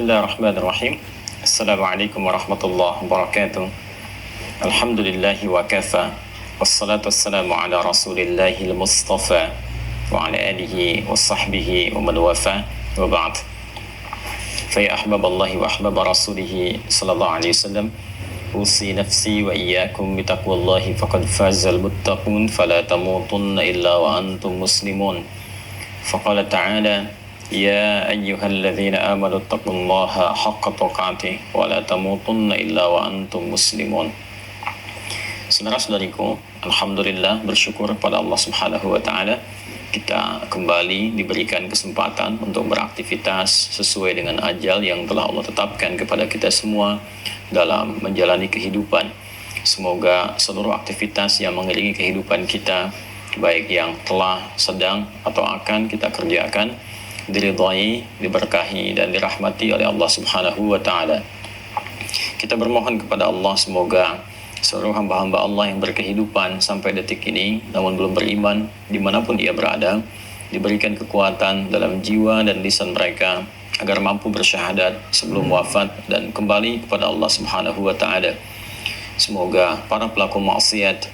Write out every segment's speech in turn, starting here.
Bismillahirrahmanirrahim. Assalamualaikum warahmatullahi wabarakatuh. Alhamdulillahi wa kafa. Wassalatu wassalamu ala Rasulillahil Mustafa wa ala alihi wa sahbihi wa man wafa wa ba'd. Fa ya ahbaballahi wa ahbaba rasulihi sallallahu alaihi wasallam. Usi nafsi wa iyyakum bi taqwallahi faqad fazal muttaqun fala tamutunna illa wa antum muslimun. Faqala ta'ala Ya ayyuhalladzina amanu taqullaha haqqa tuqatih wa la tamutunna illa wa antum muslimun. Saudara-saudariku, alhamdulillah, bersyukur pada Allah Subhanahu wa taala kita kembali diberikan kesempatan untuk beraktivitas sesuai dengan ajal yang telah Allah tetapkan kepada kita semua dalam menjalani kehidupan. Semoga seluruh aktivitas yang mengiringi kehidupan kita, baik yang telah, sedang, atau akan kita kerjakan, diridhai, diberkahi, dan dirahmati oleh Allah Subhanahu wa ta'ala. Kita bermohon kepada Allah semoga seluruh hamba-hamba Allah yang berkehidupan sampai detik ini namun belum beriman, dimanapun ia berada, diberikan kekuatan dalam jiwa dan lisan mereka agar mampu bersyahadat sebelum wafat dan kembali kepada Allah Subhanahu wa ta'ala. Semoga para pelaku maksiat,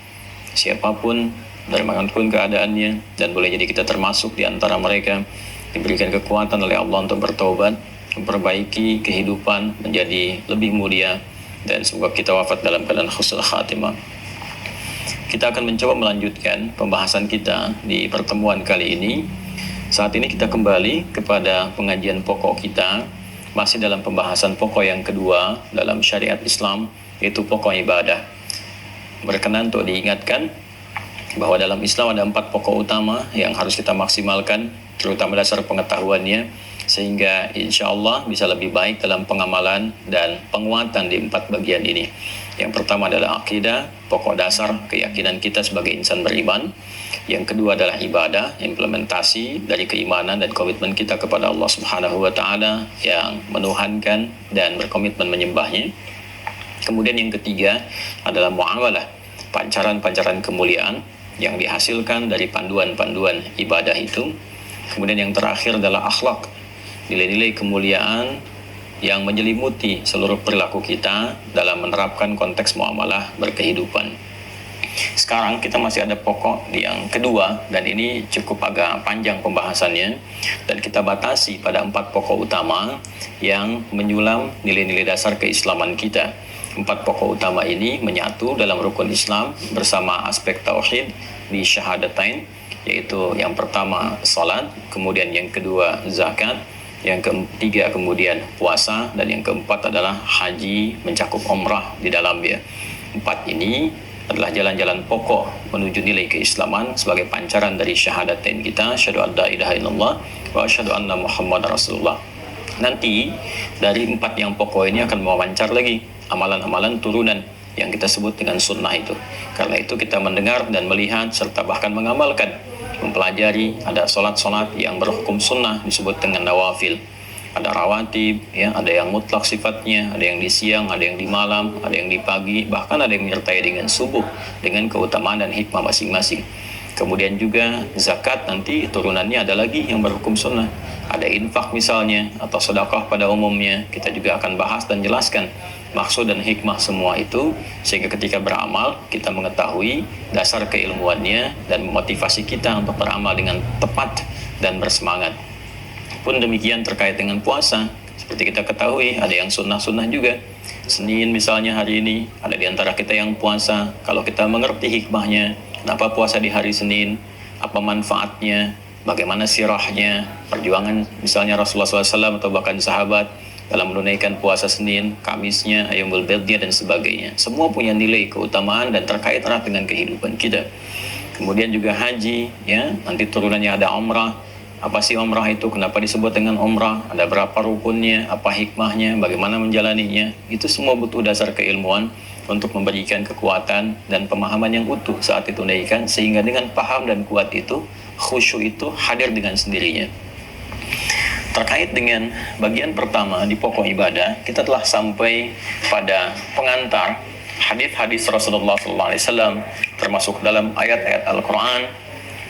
siapapun dari manapun keadaannya, dan boleh jadi kita termasuk di antara mereka, diberikan kekuatan oleh Allah untuk bertaubat, memperbaiki kehidupan menjadi lebih mulia, dan semoga kita wafat dalam keadaan husnul khatimah. Kita akan mencoba melanjutkan pembahasan kita di pertemuan kali ini. Saat ini kita kembali kepada pengajian pokok kita, masih dalam pembahasan pokok yang kedua dalam syariat Islam, yaitu pokok ibadah. Berkenan untuk diingatkan bahwa dalam Islam ada 4 pokok utama yang harus kita maksimalkan, terutama dasar pengetahuannya, sehingga insya Allah bisa lebih baik dalam pengamalan dan penguatan di 4 bagian ini. Yang pertama adalah akidah, pokok dasar keyakinan kita sebagai insan beriman. Yang kedua adalah ibadah, implementasi dari keimanan dan komitmen kita kepada Allah Subhanahu wa ta'ala yang menuhankan dan berkomitmen menyembahnya. Kemudian yang ketiga adalah muamalah, pancaran-pancaran kemuliaan yang dihasilkan dari panduan-panduan ibadah itu. Kemudian yang terakhir adalah akhlak, nilai-nilai kemuliaan yang menyelimuti seluruh perilaku kita dalam menerapkan konteks muamalah berkehidupan. Sekarang kita masih ada pokok yang kedua, dan ini cukup agak panjang pembahasannya, dan kita batasi pada 4 pokok utama yang menyulam nilai-nilai dasar keislaman kita. 4 pokok utama ini menyatu dalam rukun Islam bersama aspek tauhid di syahadatain, yaitu yang pertama salat, kemudian yang kedua zakat, yang ketiga kemudian puasa, dan yang keempat adalah haji mencakup umrah di dalamnya. 4 ini adalah jalan-jalan pokok menuju nilai keislaman sebagai pancaran dari syahadatain kita, asyhadu an la ilaha illallah wa asyhadu anna muhammadar rasulullah. Nanti dari 4 yang pokok ini akan memancar lagi amalan-amalan turunan yang kita sebut dengan sunnah itu. Karena itu kita mendengar dan melihat serta bahkan mengamalkan, mempelajari, ada solat-solat yang berhukum sunnah disebut dengan nawafil, ada rawatib, ya, ada yang mutlak sifatnya, ada yang di siang, ada yang di malam, ada yang di pagi, bahkan ada yang menyertai dengan subuh dengan keutamaan dan hikmah masing-masing. Kemudian juga zakat, nanti turunannya ada lagi yang berhukum sunnah, ada infak misalnya, atau sedekah pada umumnya. Kita juga akan bahas dan jelaskan maksud dan hikmah semua itu, sehingga ketika beramal kita mengetahui dasar keilmuannya dan memotivasi kita untuk beramal dengan tepat dan bersemangat. Pun demikian terkait dengan puasa, seperti kita ketahui ada yang sunnah-sunnah juga. Senin misalnya hari ini ada di antara kita yang puasa. Kalau kita mengerti hikmahnya, kenapa puasa di hari Senin, apa manfaatnya, bagaimana sirahnya, perjuangan misalnya Rasulullah SAW atau bahkan sahabat dalam menunaikan puasa Senin, Kamisnya, Ayyamul Bidnya, dan sebagainya. Semua punya nilai keutamaan dan terkait erat dengan kehidupan kita. Kemudian juga haji, ya, nanti turunannya ada umrah. Apa sih umrah itu? Kenapa disebut dengan umrah? Ada berapa rukunnya? Apa hikmahnya? Bagaimana menjalaninya? Itu semua butuh dasar keilmuan untuk memberikan kekuatan dan pemahaman yang utuh saat ditunaikan, sehingga dengan paham dan kuat itu, khusyuk itu hadir dengan sendirinya. Terkait dengan bagian pertama di pokok ibadah, kita telah sampai pada pengantar hadis-hadis Rasulullah SAW, termasuk dalam ayat-ayat Al-Quran,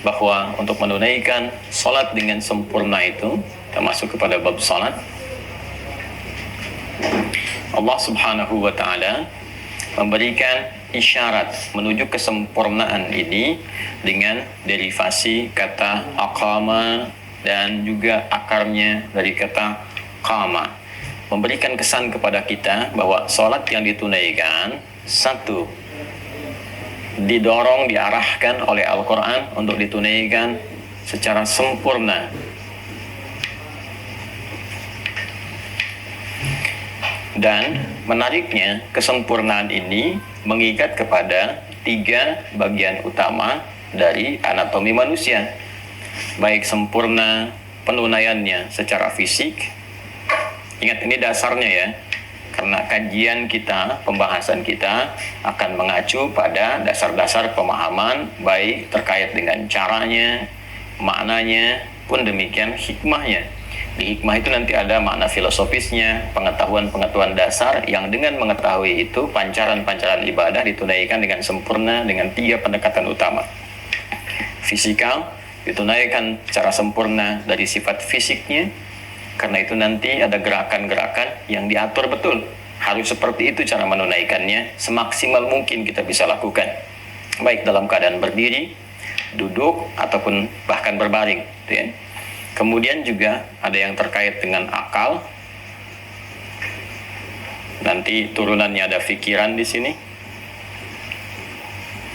bahwa untuk menunaikan salat dengan sempurna itu, termasuk kepada bab salat, Allah Subhanahu wa taala memberikan isyarat menuju kesempurnaan ini dengan derivasi kata aqama dan juga akarnya dari kata qama, memberikan kesan kepada kita bahwa sholat yang ditunaikan, satu, didorong, diarahkan oleh Al-Quran untuk ditunaikan secara sempurna. Dan menariknya, kesempurnaan ini mengikat kepada 3 bagian utama dari anatomi manusia, baik sempurna penunaiannya secara fisik. Ingat, ini dasarnya ya, karena kajian kita, pembahasan kita akan mengacu pada dasar-dasar pemahaman, baik terkait dengan caranya, maknanya, pun demikian hikmahnya. Di hikmah itu nanti ada makna filosofisnya, pengetahuan-pengetahuan dasar yang dengan mengetahui itu pancaran-pancaran ibadah ditunaikan dengan sempurna dengan 3 pendekatan utama. Fisikal ditunaikan secara sempurna dari sifat fisiknya, karena itu nanti ada gerakan-gerakan yang diatur betul. Harus seperti itu cara menunaikannya, semaksimal mungkin kita bisa lakukan, baik dalam keadaan berdiri, duduk, ataupun bahkan berbaring, ya. Kemudian juga ada yang terkait dengan akal. Nanti turunannya ada pikiran di sini.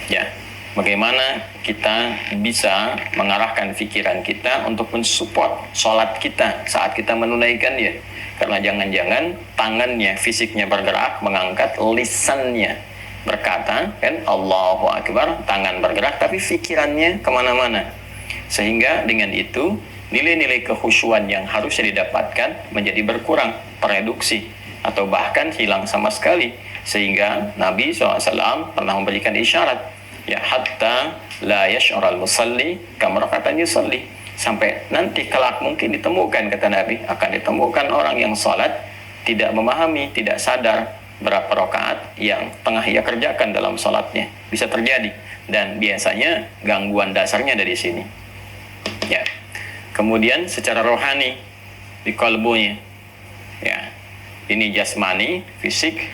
Ya, bagaimana kita bisa mengarahkan pikiran kita untuk mensupport sholat kita saat kita menunaikannya. Karena jangan-jangan tangannya, fisiknya bergerak, mengangkat, lisannya berkata, kan, Allahu Akbar, tangan bergerak, tapi pikirannya kemana-mana. Sehingga dengan itu nilai-nilai kekhusyuan yang harusnya didapatkan menjadi berkurang, tereduksi, atau bahkan hilang sama sekali. Sehingga Nabi SAW pernah memberikan isyarat, ya, hatta la yash'ural musalli kamrakatan yusalli, sampai nanti kelak mungkin ditemukan, kata Nabi, akan ditemukan orang yang sholat tidak memahami, tidak sadar berapa rakaat yang tengah ia kerjakan dalam sholatnya. Bisa terjadi, dan biasanya gangguan dasarnya dari sini, ya. Kemudian secara rohani di kalbunya, ya, ini jasmani, fisik,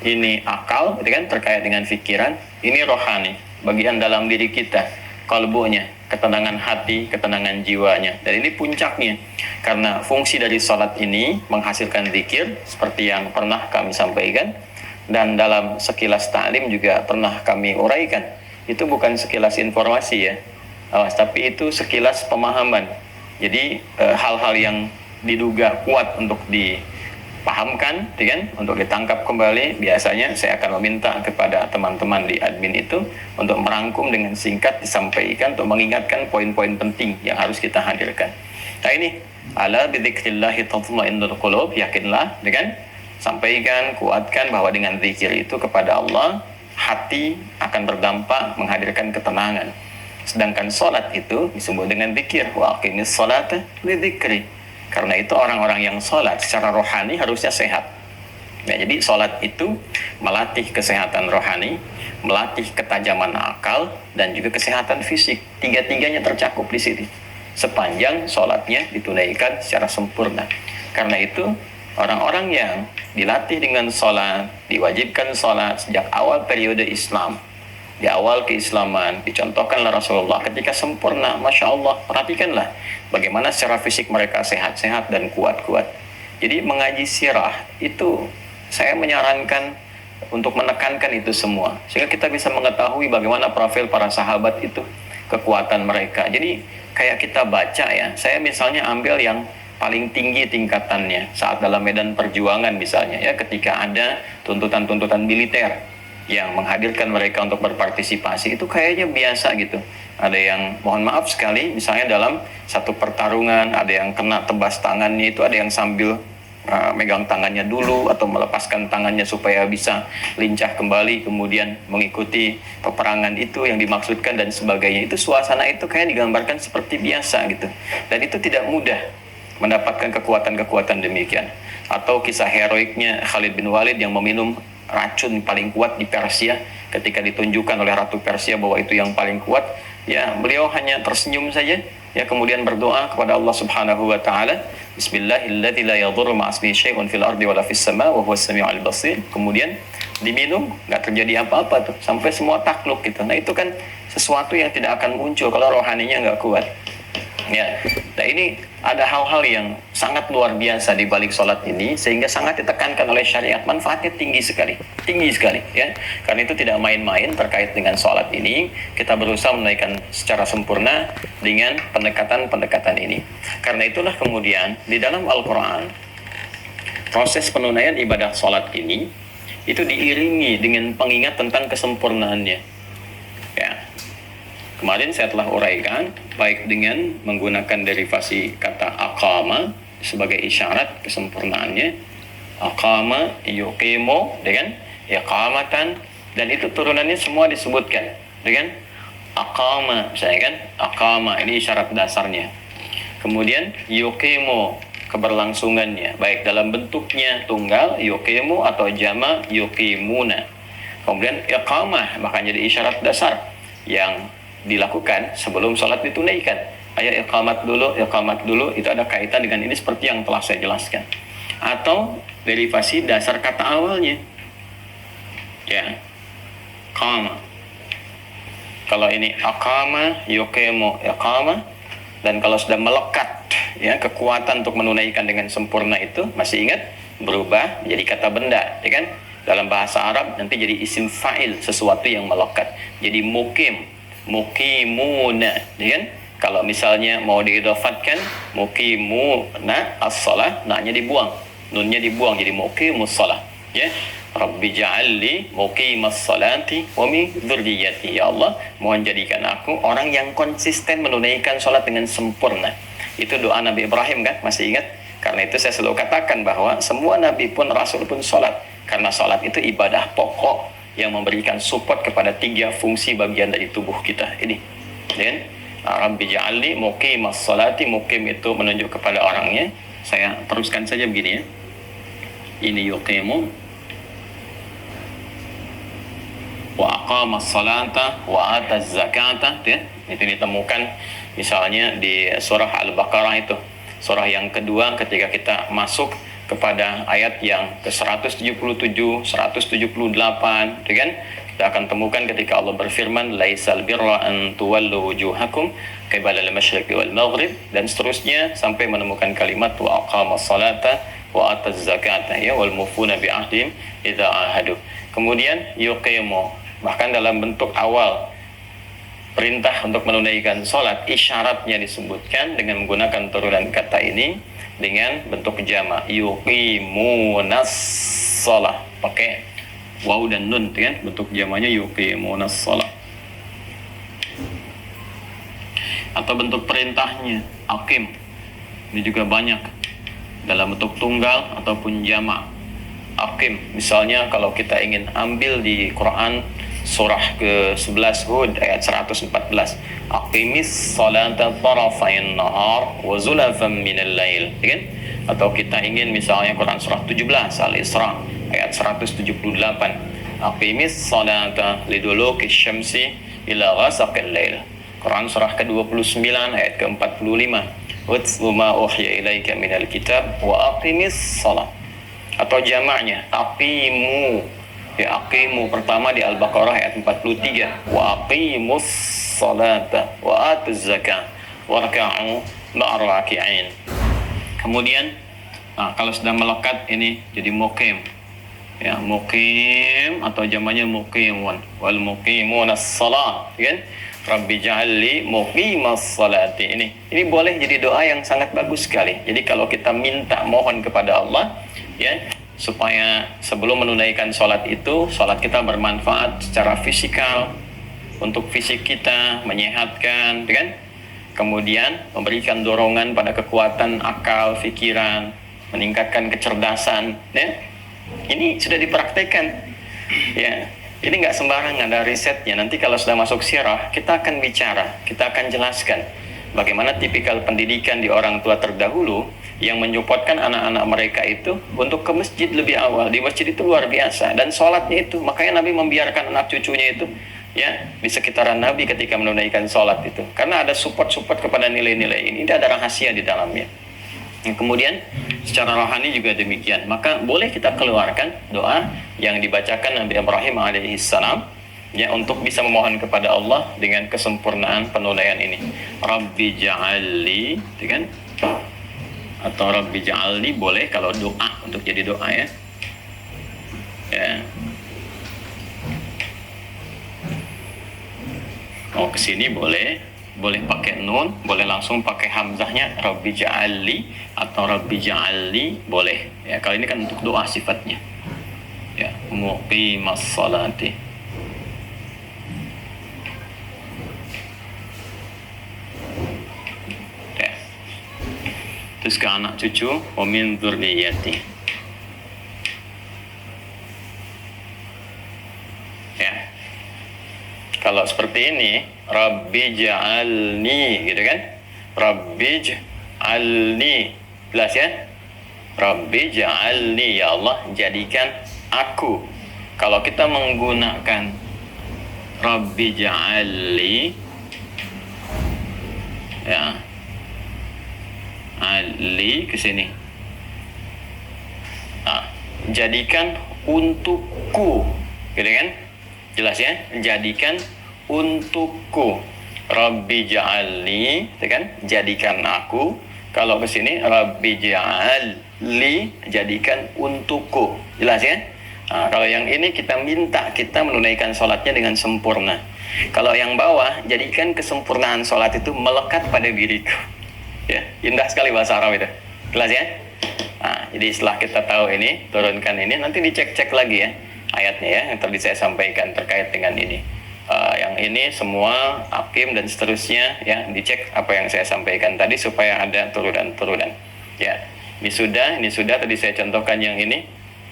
ini akal, gitu kan, terkait dengan pikiran, ini rohani, bagian dalam diri kita, kalbunya, ketenangan hati, ketenangan jiwanya. Dan ini puncaknya, karena fungsi dari salat ini menghasilkan zikir, seperti yang pernah kami sampaikan, dan dalam sekilas ta'lim juga pernah kami uraikan. Itu bukan sekilas informasi ya, tapi itu sekilas pemahaman. Jadi hal-hal yang diduga kuat untuk dipahamkan, kan, untuk ditangkap kembali, biasanya saya akan meminta kepada teman-teman di admin itu untuk merangkum dengan singkat, disampaikan untuk mengingatkan poin-poin penting yang harus kita hadirkan. Nah ini, ala bidzikrillahi tatma'innul qulub, yakinlah, kan, sampaikan, kuatkan bahwa dengan zikir itu kepada Allah, hati akan berdampak menghadirkan ketenangan. Sedangkan sholat itu disebut dengan zikir, wa aqimis sholata lidzikri. Karena itu orang-orang yang sholat secara rohani harusnya sehat. Nah, jadi sholat itu melatih kesehatan rohani, melatih ketajaman akal, dan juga kesehatan fisik. Tiga-tiganya tercakup di sini, sepanjang sholatnya ditunaikan secara sempurna. Karena itu orang-orang yang dilatih dengan sholat, diwajibkan sholat sejak awal periode Islam, di awal keislaman, dicontohkanlah Rasulullah ketika sempurna, Masya Allah, perhatikanlah bagaimana secara fisik mereka sehat-sehat dan kuat-kuat. Jadi mengaji sirah itu saya menyarankan untuk menekankan itu semua, sehingga kita bisa mengetahui bagaimana profil para sahabat itu, kekuatan mereka. Jadi kayak kita baca ya, saya misalnya ambil yang paling tinggi tingkatannya saat dalam medan perjuangan misalnya ya, ketika ada tuntutan-tuntutan militer yang menghadirkan mereka untuk berpartisipasi, itu kayaknya biasa gitu. Ada yang, mohon maaf sekali, misalnya dalam satu pertarungan ada yang kena tebas tangannya, itu ada yang sambil megang tangannya dulu atau melepaskan tangannya supaya bisa lincah kembali, kemudian mengikuti peperangan itu yang dimaksudkan dan sebagainya. Itu suasana itu kayak digambarkan seperti biasa gitu, dan itu tidak mudah mendapatkan kekuatan-kekuatan demikian. Atau kisah heroiknya Khalid bin Walid yang meminum racun paling kuat di Persia, ketika ditunjukkan oleh Ratu Persia bahwa itu yang paling kuat, ya beliau hanya tersenyum saja, ya kemudian berdoa kepada Allah Subhanahu wa taala, Bismillahilladzi la yadhurru ma'asmihi syai'un fil ardi wala fis sama' wa huwas samiul basir. Kemudian diminum, nggak terjadi apa-apa tuh, sampai semua takluk gitu. Nah itu kan sesuatu yang tidak akan muncul kalau rohaninya nggak kuat. Ya, nah ini ada hal-hal yang sangat luar biasa di balik sholat ini, sehingga sangat ditekankan oleh syariat. Manfaatnya tinggi sekali ya. Karena itu tidak main-main terkait dengan sholat ini. Kita berusaha menunaikan secara sempurna dengan pendekatan-pendekatan ini. Karena itulah kemudian di dalam Al-Quran, proses penunaian ibadah sholat ini itu diiringi dengan pengingat tentang kesempurnaannya. Ya, kemarin saya telah uraikan, baik dengan menggunakan derivasi kata aqama sebagai isyarat kesempurnaannya, aqama yuqimu dengan iqamatan, dan itu turunannya semua disebutkan dengan aqama, misalnya kan, aqama ini isyarat dasarnya. Kemudian yuqimu keberlangsungannya, baik dalam bentuknya tunggal yuqimu atau jama yuqimuna. Kemudian iqamah bahkan jadi isyarat dasar yang dilakukan sebelum sholat ditunaikan. Ayo iqamat dulu, itu ada kaitan dengan ini seperti yang telah saya jelaskan. Atau derivasi dasar kata awalnya, ya, qama. Kalau ini aqama yuqimu iqama, dan kalau sudah melekat, ya, kekuatan untuk menunaikan dengan sempurna itu, masih ingat, berubah menjadi kata benda, ya kan? Dalam bahasa Arab nanti jadi isim fa'il, sesuatu yang melekat, jadi mukim, mukimuna, ya kan? Kalau misalnya mau diidofatkan mukimuna as-shalah, na-nya dibuang, nunnya dibuang, jadi mukimus shalah, ya. Rabbi ja'alli muqimas salati wa min dzurriyyati, ya Allah, mohon jadikan aku orang yang konsisten menunaikan sholat dengan sempurna. Itu doa Nabi Ibrahim kan, masih ingat? Karena itu saya selalu katakan bahwa semua nabi pun, rasul pun sholat, karena sholat itu ibadah pokok yang memberikan support kepada 3 fungsi bagian dari tubuh kita ini. Dan Rabbi ja'alli muqimas salati, muqim itu menunjuk kepada orangnya. Saya teruskan saja begini ya. Ini yuqimu wa aqamas salata wa ataz zakata, ya. Itu ditemukan misalnya di surah Al-Baqarah, itu surah yang kedua, ketika kita masuk kepada ayat yang ke-177, 178, kan? Kita akan temukan ketika Allah berfirman, laisal birra an tuwallu wujuhakum qibala al-masyriqi wal maghrib, dan seterusnya sampai menemukan kalimat wa aqamas salata wa ataz zakata, ya, wal mufuna bi ahdihim idza ahadu. Kemudian yuqimu, bahkan dalam bentuk awal perintah untuk menunaikan sholat, isyaratnya disebutkan dengan menggunakan turunan kata ini dengan bentuk jama, yuqimunas shalah, pakai waw dan nun, kan? Bentuk jamanya yuqimunas shalah. Atau bentuk perintahnya aqim, ini juga banyak dalam bentuk tunggal ataupun jama. Aqim, misalnya kalau kita ingin ambil di Quran surah ke-11 Hud ayat 114, aqimis salata tarafayn nahar wa zulafan minal lail, kan? Atau kita ingin misalnya Quran surah 17 Al-Isra ayat 178, aqimis salata liduluki syamsi ila ghasaqil lail. Quran surah ke-29 ayat ke-45, utlu ma uhiya ilaika minal kitab wa aqimis salat. Atau jamaknya aqimu, ya, aqimu pertama di Al-Baqarah ayat 43, wa aqimus salata wa atuz zakat warka'u ma'ar raki'in. Kemudian kalau sudah melekat ini jadi muqim, ya, muqim atau jamaknya muqimun, wal muqimunas salat, kan? Rabbi ja'alli muqimas salati, ini boleh jadi doa yang sangat bagus sekali. Jadi kalau kita minta, mohon kepada Allah, ya, supaya sebelum menunaikan sholat itu, sholat kita bermanfaat secara fisikal untuk fisik kita, menyehatkan, kan? Kemudian memberikan dorongan pada kekuatan akal, pikiran, meningkatkan kecerdasan, ya. Ini sudah dipraktekkan, ya. Ini nggak sembarangan, ada risetnya. Nanti kalau sudah masuk sirah, kita akan bicara, kita akan jelaskan bagaimana tipikal pendidikan di orang tua terdahulu yang menyupport anak-anak mereka itu untuk ke masjid lebih awal. Di masjid itu luar biasa, dan sholatnya itu, makanya Nabi membiarkan anak cucunya itu ya di sekitaran Nabi ketika menunaikan sholat itu, karena ada support kepada nilai-nilai ini. Ada rahasia di dalamnya. Kemudian secara rohani juga demikian. Maka boleh kita keluarkan doa yang dibacakan Nabi Ibrahim alaihissalam ya, untuk bisa memohon kepada Allah dengan kesempurnaan penunaian ini. Rabbi ja'alli, kan? Atau Rabbi ja'alni boleh kalau doa, untuk jadi doa ya. Ya. Mau kesini boleh pakai nun, boleh langsung pakai hamzahnya Rabbi ja'alli atau Rabbi ja'alni boleh. Ya, kalau ini kan untuk doa sifatnya. Ya, muqimas salati. Ya. Terus ke anak cucu, wa min dzurriyyati. Ya. Kalau seperti ini, Rabbi ja'alni, gitu kan? Rabbi ja'alni, jelas ya? Rabbi ja'alni, ya Allah jadikan aku. Kalau kita menggunakan Rabbi ja'alni, ya, Ali ke sini. Nah, jadikan untukku, gitu kan? Jelas ya? Jadikan untukku. Rabbi ja'alni, gitu kan? Jadikan aku. Kalau ke sini Rabbi ja'alli, jadikan untukku. Jelas ya? Nah, kalau yang ini kita minta kita menunaikan sholatnya dengan sempurna. Kalau yang bawah, jadikan kesempurnaan sholat itu melekat pada diriku. Ya, indah sekali bahasa Arab itu. Jelas ya? Nah, jadi setelah kita tahu ini, turunkan ini, nanti dicek-cek lagi ya ayatnya ya, yang tadi saya sampaikan terkait dengan ini. Yang ini semua hakim dan seterusnya ya, dicek apa yang saya sampaikan tadi supaya ada turunan-turunan. Ya, ini sudah tadi saya contohkan yang ini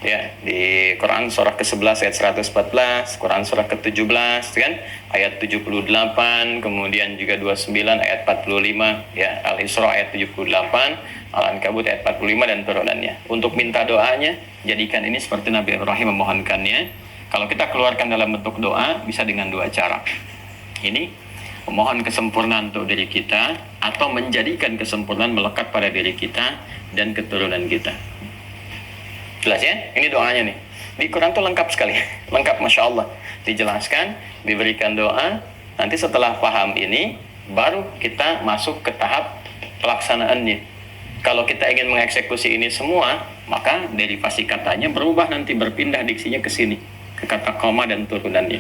ya, di Quran surah ke-11 ayat 114, Quran surah ke-17 kan ayat 78, kemudian juga 29 ayat 45 ya, Al-Isra ayat 78, Al-Ankabut ayat 45 dan turunannya. Untuk minta doanya, jadikan ini seperti Nabi Ibrahim memohonkannya. Kalau kita keluarkan dalam bentuk doa, bisa dengan dua cara. Ini memohon kesempurnaan untuk diri kita, atau menjadikan kesempurnaan melekat pada diri kita dan keturunan kita. Jelas ya? Ini doanya nih. Di Quran tuh lengkap sekali. Lengkap, Masya Allah. Dijelaskan, diberikan doa. Nanti setelah paham ini, baru kita masuk ke tahap pelaksanaannya. Kalau kita ingin mengeksekusi ini semua, maka derivasi katanya berubah, nanti berpindah diksinya ke sini, ke kata koma dan turunannya.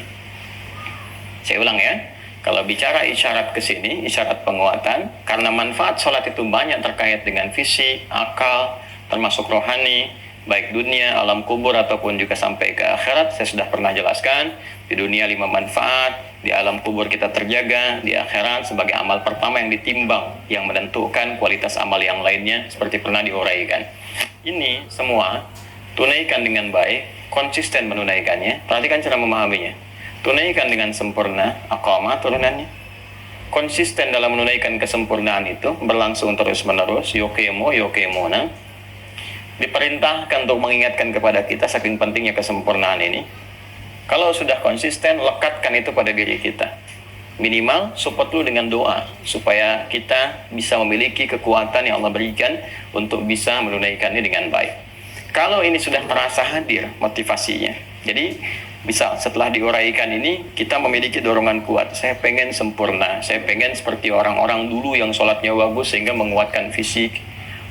Saya ulang ya. Kalau bicara isyarat ke sini, isyarat penguatan, karena manfaat sholat itu banyak terkait dengan fisik, akal, termasuk rohani, baik dunia, alam kubur, ataupun juga sampai ke akhirat. Saya sudah pernah jelaskan, di dunia 5 manfaat, di alam kubur kita terjaga, di akhirat sebagai amal pertama yang ditimbang, yang menentukan kualitas amal yang lainnya, seperti pernah diuraikan. Ini semua tunaikan dengan baik, konsisten menunaikannya. Perhatikan cara memahaminya. Tunaikan dengan sempurna, aqamah turunannya. Konsisten dalam menunaikan kesempurnaan itu, berlangsung terus-menerus, yokemona. Diperintahkan untuk mengingatkan kepada kita saking pentingnya kesempurnaan ini. Kalau sudah konsisten, lekatkan itu pada diri kita. Minimal support dulu dengan doa, supaya kita bisa memiliki kekuatan yang Allah berikan untuk bisa menunaikannya dengan baik. Kalau ini sudah terasa hadir motivasinya, jadi bisa setelah diuraikan ini, kita memiliki dorongan kuat. Saya pengen sempurna, saya pengen seperti orang-orang dulu yang sholatnya bagus sehingga menguatkan fisik.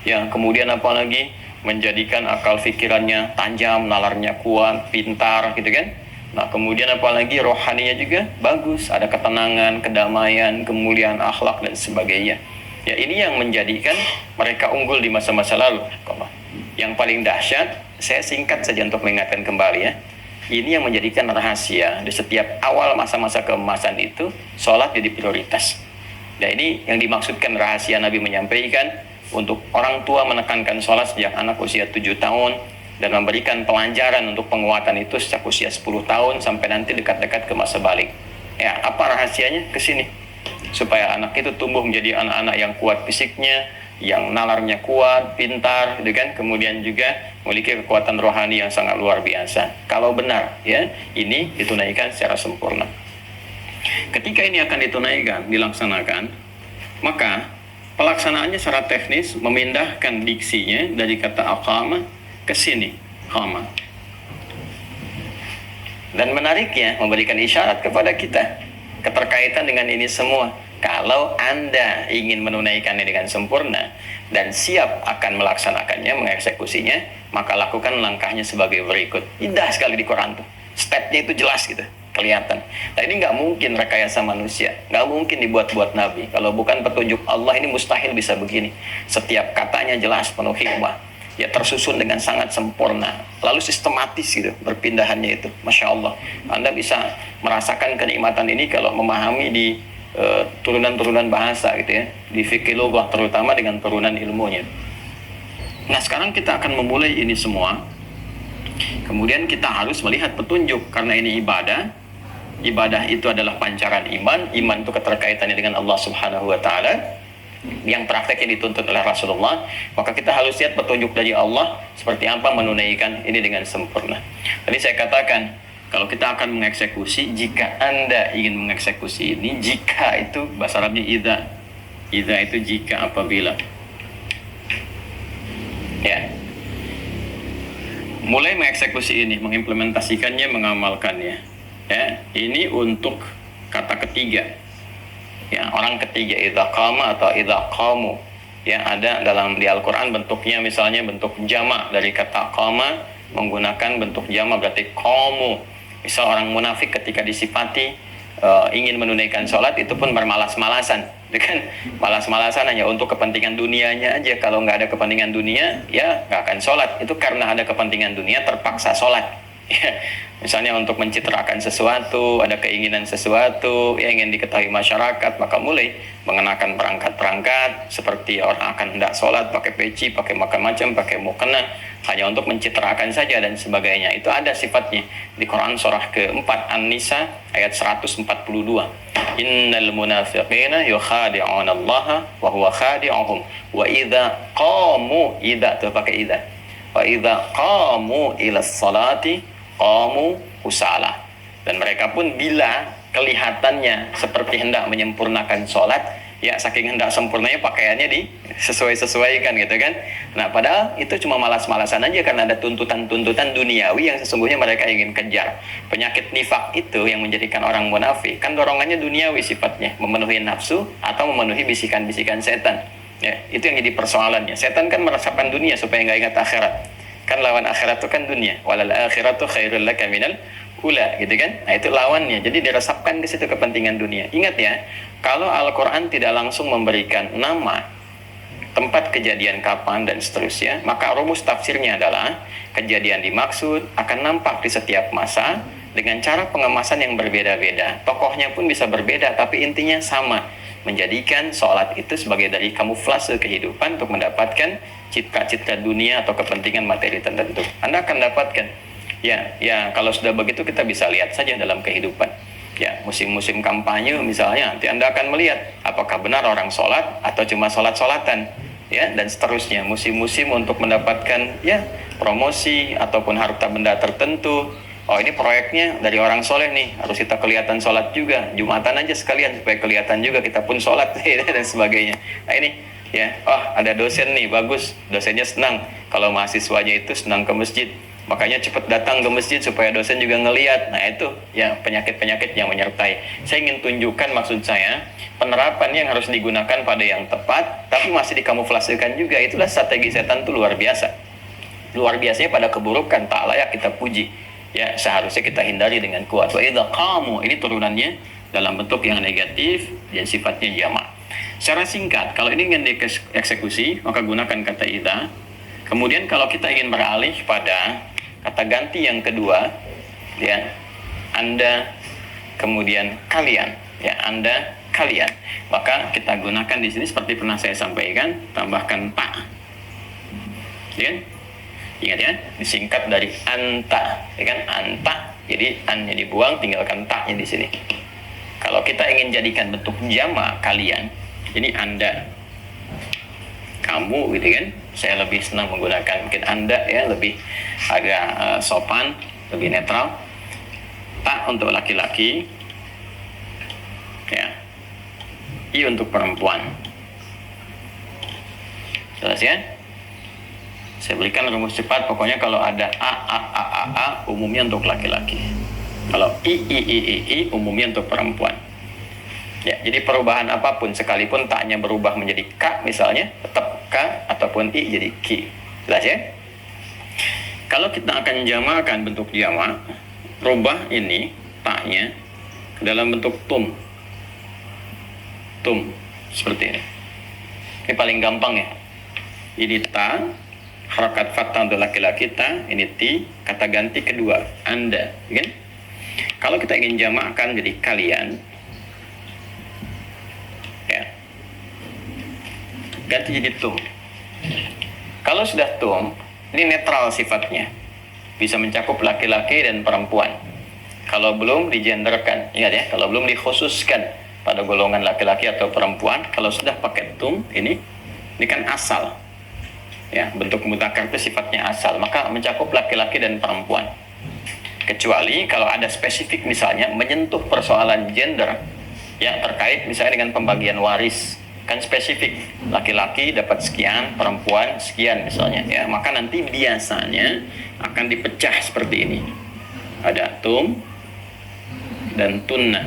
Ya, kemudian apalagi menjadikan akal pikirannya tajam, nalarnya kuat, pintar, gitu kan. Nah, kemudian apalagi rohaninya juga bagus, ada ketenangan, kedamaian, kemuliaan akhlak dan sebagainya. Ya, ini yang menjadikan mereka unggul di masa-masa lalu. Yang paling dahsyat, saya singkat saja untuk mengingatkan kembali ya. Ini yang menjadikan rahasia di setiap awal masa-masa keemasan itu, sholat jadi prioritas. Dan ini yang dimaksudkan rahasia Nabi menyampaikan, untuk orang tua menekankan sholat sejak anak usia 7 tahun, dan memberikan pelajaran untuk penguatan itu sejak usia 10 tahun sampai nanti dekat-dekat ke masa balik. Ya, apa rahasianya? Kesini. supaya anak itu tumbuh menjadi anak-anak yang kuat fisiknya, yang nalarnya kuat, pintar, gitu kan? Kemudian juga memiliki kekuatan rohani yang sangat luar biasa. Kalau benar, ya, ini ditunaikan secara sempurna. Ketika ini akan ditunaikan, dilaksanakan, maka pelaksanaannya secara teknis memindahkan diksinya dari kata aqama ke sini, qama. Dan menariknya memberikan isyarat kepada kita keterkaitan dengan ini semua. Kalau Anda ingin menunaikannya dengan sempurna dan siap akan melaksanakannya, mengeksekusinya, maka lakukan langkahnya sebagai berikut. Indah sekali di Quran tuh. Stepnya itu jelas gitu, kelihatan. Nah ini nggak mungkin rekayasa manusia, nggak mungkin dibuat-buat Nabi. Kalau bukan petunjuk Allah ini mustahil bisa begini. Setiap katanya jelas, penuh hikmah, ya tersusun dengan sangat sempurna, lalu sistematis gitu berpindahannya itu. Masya Allah, Anda bisa merasakan kenikmatan ini kalau memahami di turunan-turunan bahasa gitu ya, di fikih lughah terutama dengan turunan ilmunya. Nah sekarang kita akan memulai ini semua. Kemudian kita harus melihat petunjuk, karena ini ibadah. Ibadah itu adalah pancaran iman. Iman itu keterkaitannya dengan Allah Subhanahu wa Ta'ala, yang prakteknya dituntut oleh Rasulullah. Maka kita harus lihat petunjuk dari Allah seperti apa menunaikan ini dengan sempurna. Tadi saya katakan, kalau kita akan mengeksekusi, jika Anda ingin mengeksekusi ini, jika itu bahasa Arabnya idza. Idza itu jika, apabila. Ya. Mulai mengeksekusi ini, mengimplementasikannya, mengamalkannya. Ya, ini untuk kata ketiga. Ya, orang ketiga, idza qama atau idza qamu. Ya, ada dalam di Al-Qur'an bentuknya misalnya bentuk jama' dari kata qama, menggunakan bentuk jama' berarti qamu. Misal orang munafik ketika disifati ingin menunaikan sholat itu pun bermalas-malasan, kan? Malas-malasan hanya untuk kepentingan dunianya aja. Kalau nggak ada kepentingan dunia, ya nggak akan sholat. Itu karena ada kepentingan dunia terpaksa sholat. Ya, misalnya untuk mencitrakan sesuatu, ada keinginan sesuatu yang ingin diketahui masyarakat, maka mulai mengenakan perangkat-perangkat seperti orang akan hendak sholat, pakai peci, pakai macam-macam, pakai mukena, hanya untuk mencitrakan saja dan sebagainya. Itu ada sifatnya di Quran surah keempat An-Nisa ayat 142. Innal munafiqina yukhadi'una Allah wa huwa khadi'uhum wa idza qamu, idza tuh pakai idza, wa idza qamu ila sholati qamu kusala. Dan mereka pun bila kelihatannya seperti hendak menyempurnakan sholat, ya saking hendak sempurnanya pakaiannya disesuaikan gitu kan. Nah padahal itu cuma malas-malasan aja karena ada tuntutan-tuntutan duniawi yang sesungguhnya mereka ingin kejar. Penyakit nifak itu yang menjadikan orang munafik kan dorongannya duniawi sifatnya, memenuhi nafsu atau memenuhi bisikan-bisikan setan. Ya, itu yang jadi persoalannya. Setan kan merasakan dunia supaya nggak ingat akhirat. Kan lawan akhirat itu kan dunia. Walal akhiratu khairul laka minal ula, gitu kan? Nah itu lawannya. Jadi diresapkan ke situ kepentingan dunia. Ingat ya, kalau Al-Quran tidak langsung memberikan nama, tempat kejadian kapan dan seterusnya, maka rumus tafsirnya adalah kejadian dimaksud akan nampak di setiap masa dengan cara pengemasan yang berbeda-beda. Tokohnya pun bisa berbeda, tapi intinya sama. Menjadikan sholat itu sebagai dari kamuflase kehidupan untuk mendapatkan citra-citra dunia atau kepentingan materi tertentu. Anda akan dapatkan. Ya, kalau sudah begitu kita bisa lihat saja dalam kehidupan. Ya, musim-musim kampanye misalnya, nanti Anda akan melihat apakah benar orang sholat atau cuma sholat-sholatan. Ya, dan seterusnya. Musim-musim untuk mendapatkan ya promosi ataupun harta benda tertentu. Oh ini proyeknya dari orang soleh nih, harus kita kelihatan sholat juga, Jumatan aja sekalian supaya kelihatan juga kita pun sholat dan sebagainya. Nah ini ya, ada dosen nih bagus, dosennya senang kalau mahasiswanya itu senang ke masjid, makanya cepat datang ke masjid supaya dosen juga ngelihat. Nah itu ya penyakit-penyakit yang menyertai. Saya ingin tunjukkan, maksud saya penerapan yang harus digunakan pada yang tepat tapi masih dikamuflasekan juga. Itulah strategi setan itu luar biasa. Luar biasanya pada keburukan tak layak kita puji. Ya seharusnya kita hindari dengan kuat. Wa idza qamu, ini turunannya dalam bentuk yang negatif dan sifatnya jamak. Secara singkat, kalau ini ingin dieksekusi maka gunakan kata idza. Kemudian kalau kita ingin beralih pada kata ganti yang kedua, ya Anda, kemudian kalian, ya Anda, kalian, maka kita gunakan di sini seperti pernah saya sampaikan, tambahkan ta. Ya? Ingat ya, disingkat dari anta, ya kan? Anta, jadi an-nya dibuang, tinggalkan ta-nya di sini. Kalau kita ingin jadikan bentuk jamak kalian, ini Anda, kamu gitu kan. Saya lebih senang menggunakan mungkin Anda ya, lebih agak sopan, lebih netral. Ta untuk laki-laki, ya. I untuk perempuan. Jelas ya? Saya berikan rumus cepat. Pokoknya kalau ada a umumnya untuk laki-laki. Kalau i umumnya untuk perempuan. Ya, jadi perubahan apapun sekalipun taknya berubah menjadi k misalnya, tetap k, ataupun i jadi ki. Jelas ya? Kalau kita akan jamakkan bentuk jamak, rubah ini taknya ke dalam bentuk tum. Tum seperti ini. Ini paling gampang ya. Ini ta, harakat fathah untuk laki-laki ta, ini ti, kata ganti kedua Anda, kan? Kalau kita ingin jamakkan jadi kalian, ya, ganti jadi tum. Kalau sudah tum, ini netral sifatnya, bisa mencakup laki-laki dan perempuan. Kalau belum digenderkan, ingat ya, kalau belum dikhususkan pada golongan laki-laki atau perempuan, kalau sudah pakai tum, ini kan asal. Ya, bentuk mudzakkar itu sifatnya asal, maka mencakup laki-laki dan perempuan. Kecuali kalau ada spesifik misalnya menyentuh persoalan gender yang terkait misalnya dengan pembagian waris, kan spesifik, laki-laki dapat sekian, perempuan sekian misalnya ya, maka nanti biasanya akan dipecah seperti ini. Ada tum dan tunna.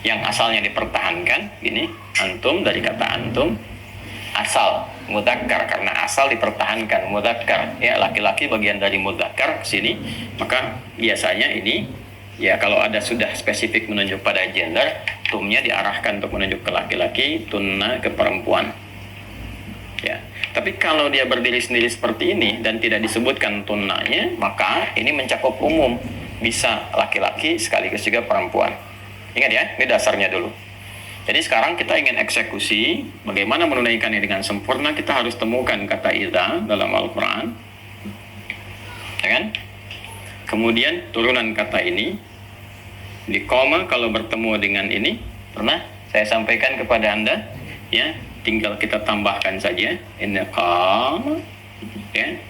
Yang asalnya dipertahankan gini, antum dari kata antum, asal mudzakkar karena asal dipertahankan mudzakkar ya, laki-laki bagian dari mudzakkar ke sini, maka biasanya ini ya kalau ada sudah spesifik menunjuk pada gender, tumnya diarahkan untuk menunjuk ke laki-laki, tunna ke perempuan. Ya, tapi kalau dia berdiri sendiri seperti ini dan tidak disebutkan tunnanya, maka ini mencakup umum, bisa laki-laki sekaligus juga perempuan. Ingat ya, ini dasarnya dulu. Jadi sekarang kita ingin eksekusi, bagaimana menunaikannya dengan sempurna, kita harus temukan kata idza dalam Al-Quran, ya kan? Kemudian turunan kata ini, di koma kalau bertemu dengan ini, pernah saya sampaikan kepada Anda, ya, tinggal kita tambahkan saja, ini koma, ya,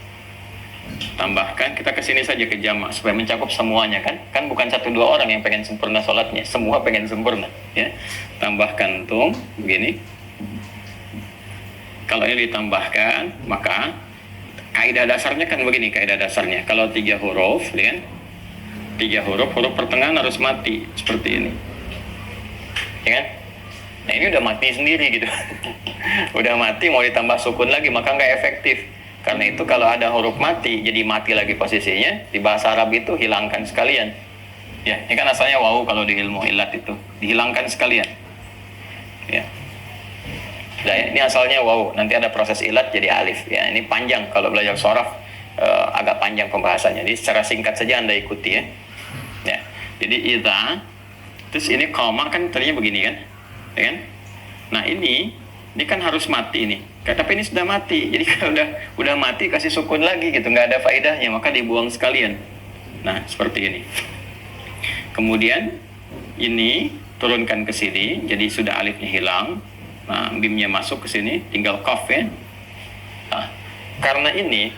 tambahkan, kita kesini saja ke jamak supaya mencakup semuanya kan bukan 1-2 orang yang pengen sempurna sholatnya, semua pengen sempurna ya. Tambahkan tum begini, kalau ini ditambahkan maka kaidah dasarnya kan begini, kaidah dasarnya kalau 3 huruf ya kan, 3 huruf pertengahan harus mati seperti ini ya kan. Nah ini udah mati sendiri gitu udah mati, mau ditambah sukun lagi maka nggak efektif. Karena itu kalau ada huruf mati, jadi mati lagi posisinya, di bahasa Arab itu hilangkan sekalian. Ya, ini kan asalnya wawu kalau di ilmu ilat itu, dihilangkan sekalian. Ya. Nah, ini asalnya wawu, nanti ada proses ilat jadi alif. Ya, ini panjang kalau belajar shoraf, agak panjang pembahasannya. Jadi secara singkat saja Anda ikuti ya. Ya. Jadi idza, terus ini koma kan tadinya begini kan? Ya kan? Nah, ini kan harus mati nih. Tapi ini sudah mati, jadi kalau udah mati kasih sukun lagi gitu, nggak ada faedahnya, maka dibuang sekalian. Nah seperti ini. Kemudian ini turunkan ke sini, jadi sudah alifnya hilang. Nah bimnya masuk ke sini, tinggal qaf ya. Nah, karena ini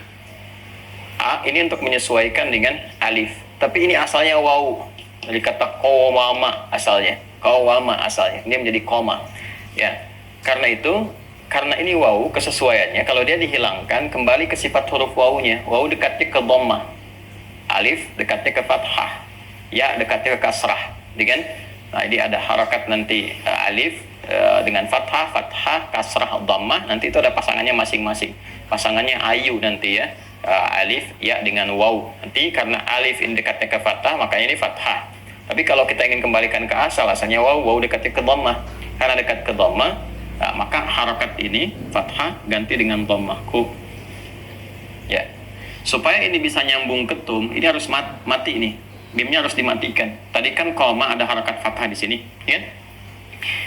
a ini untuk menyesuaikan dengan alif, tapi ini asalnya wawu dari kata qawama asalnya, qawama asalnya, ini menjadi koma. Ya, karena itu. Karena ini wawu kesesuaiannya, kalau dia dihilangkan kembali ke sifat huruf wawunya. Wawu dekatnya ke dhammah, alif dekatnya ke fathah, ya dekatnya ke kasrah, kan? Nah ini ada harakat nanti alif dengan fathah, kasrah, dhammah. Nanti itu ada pasangannya masing-masing. Pasangannya ayu nanti ya, alif ya dengan wawu. Nanti karena alif ini dekatnya ke fathah, makanya ini fathah. Tapi kalau kita ingin kembalikan ke asal, asalnya wawu dekatnya ke dhammah. Karena dekat ke dhammah, nah, maka harakat ini fathah ganti dengan dhammah ku. Ya. Supaya ini bisa nyambung ke tum, ini harus mati nih. Bimnya harus dimatikan. Tadi kan koma ada harakat fathah di sini, ya.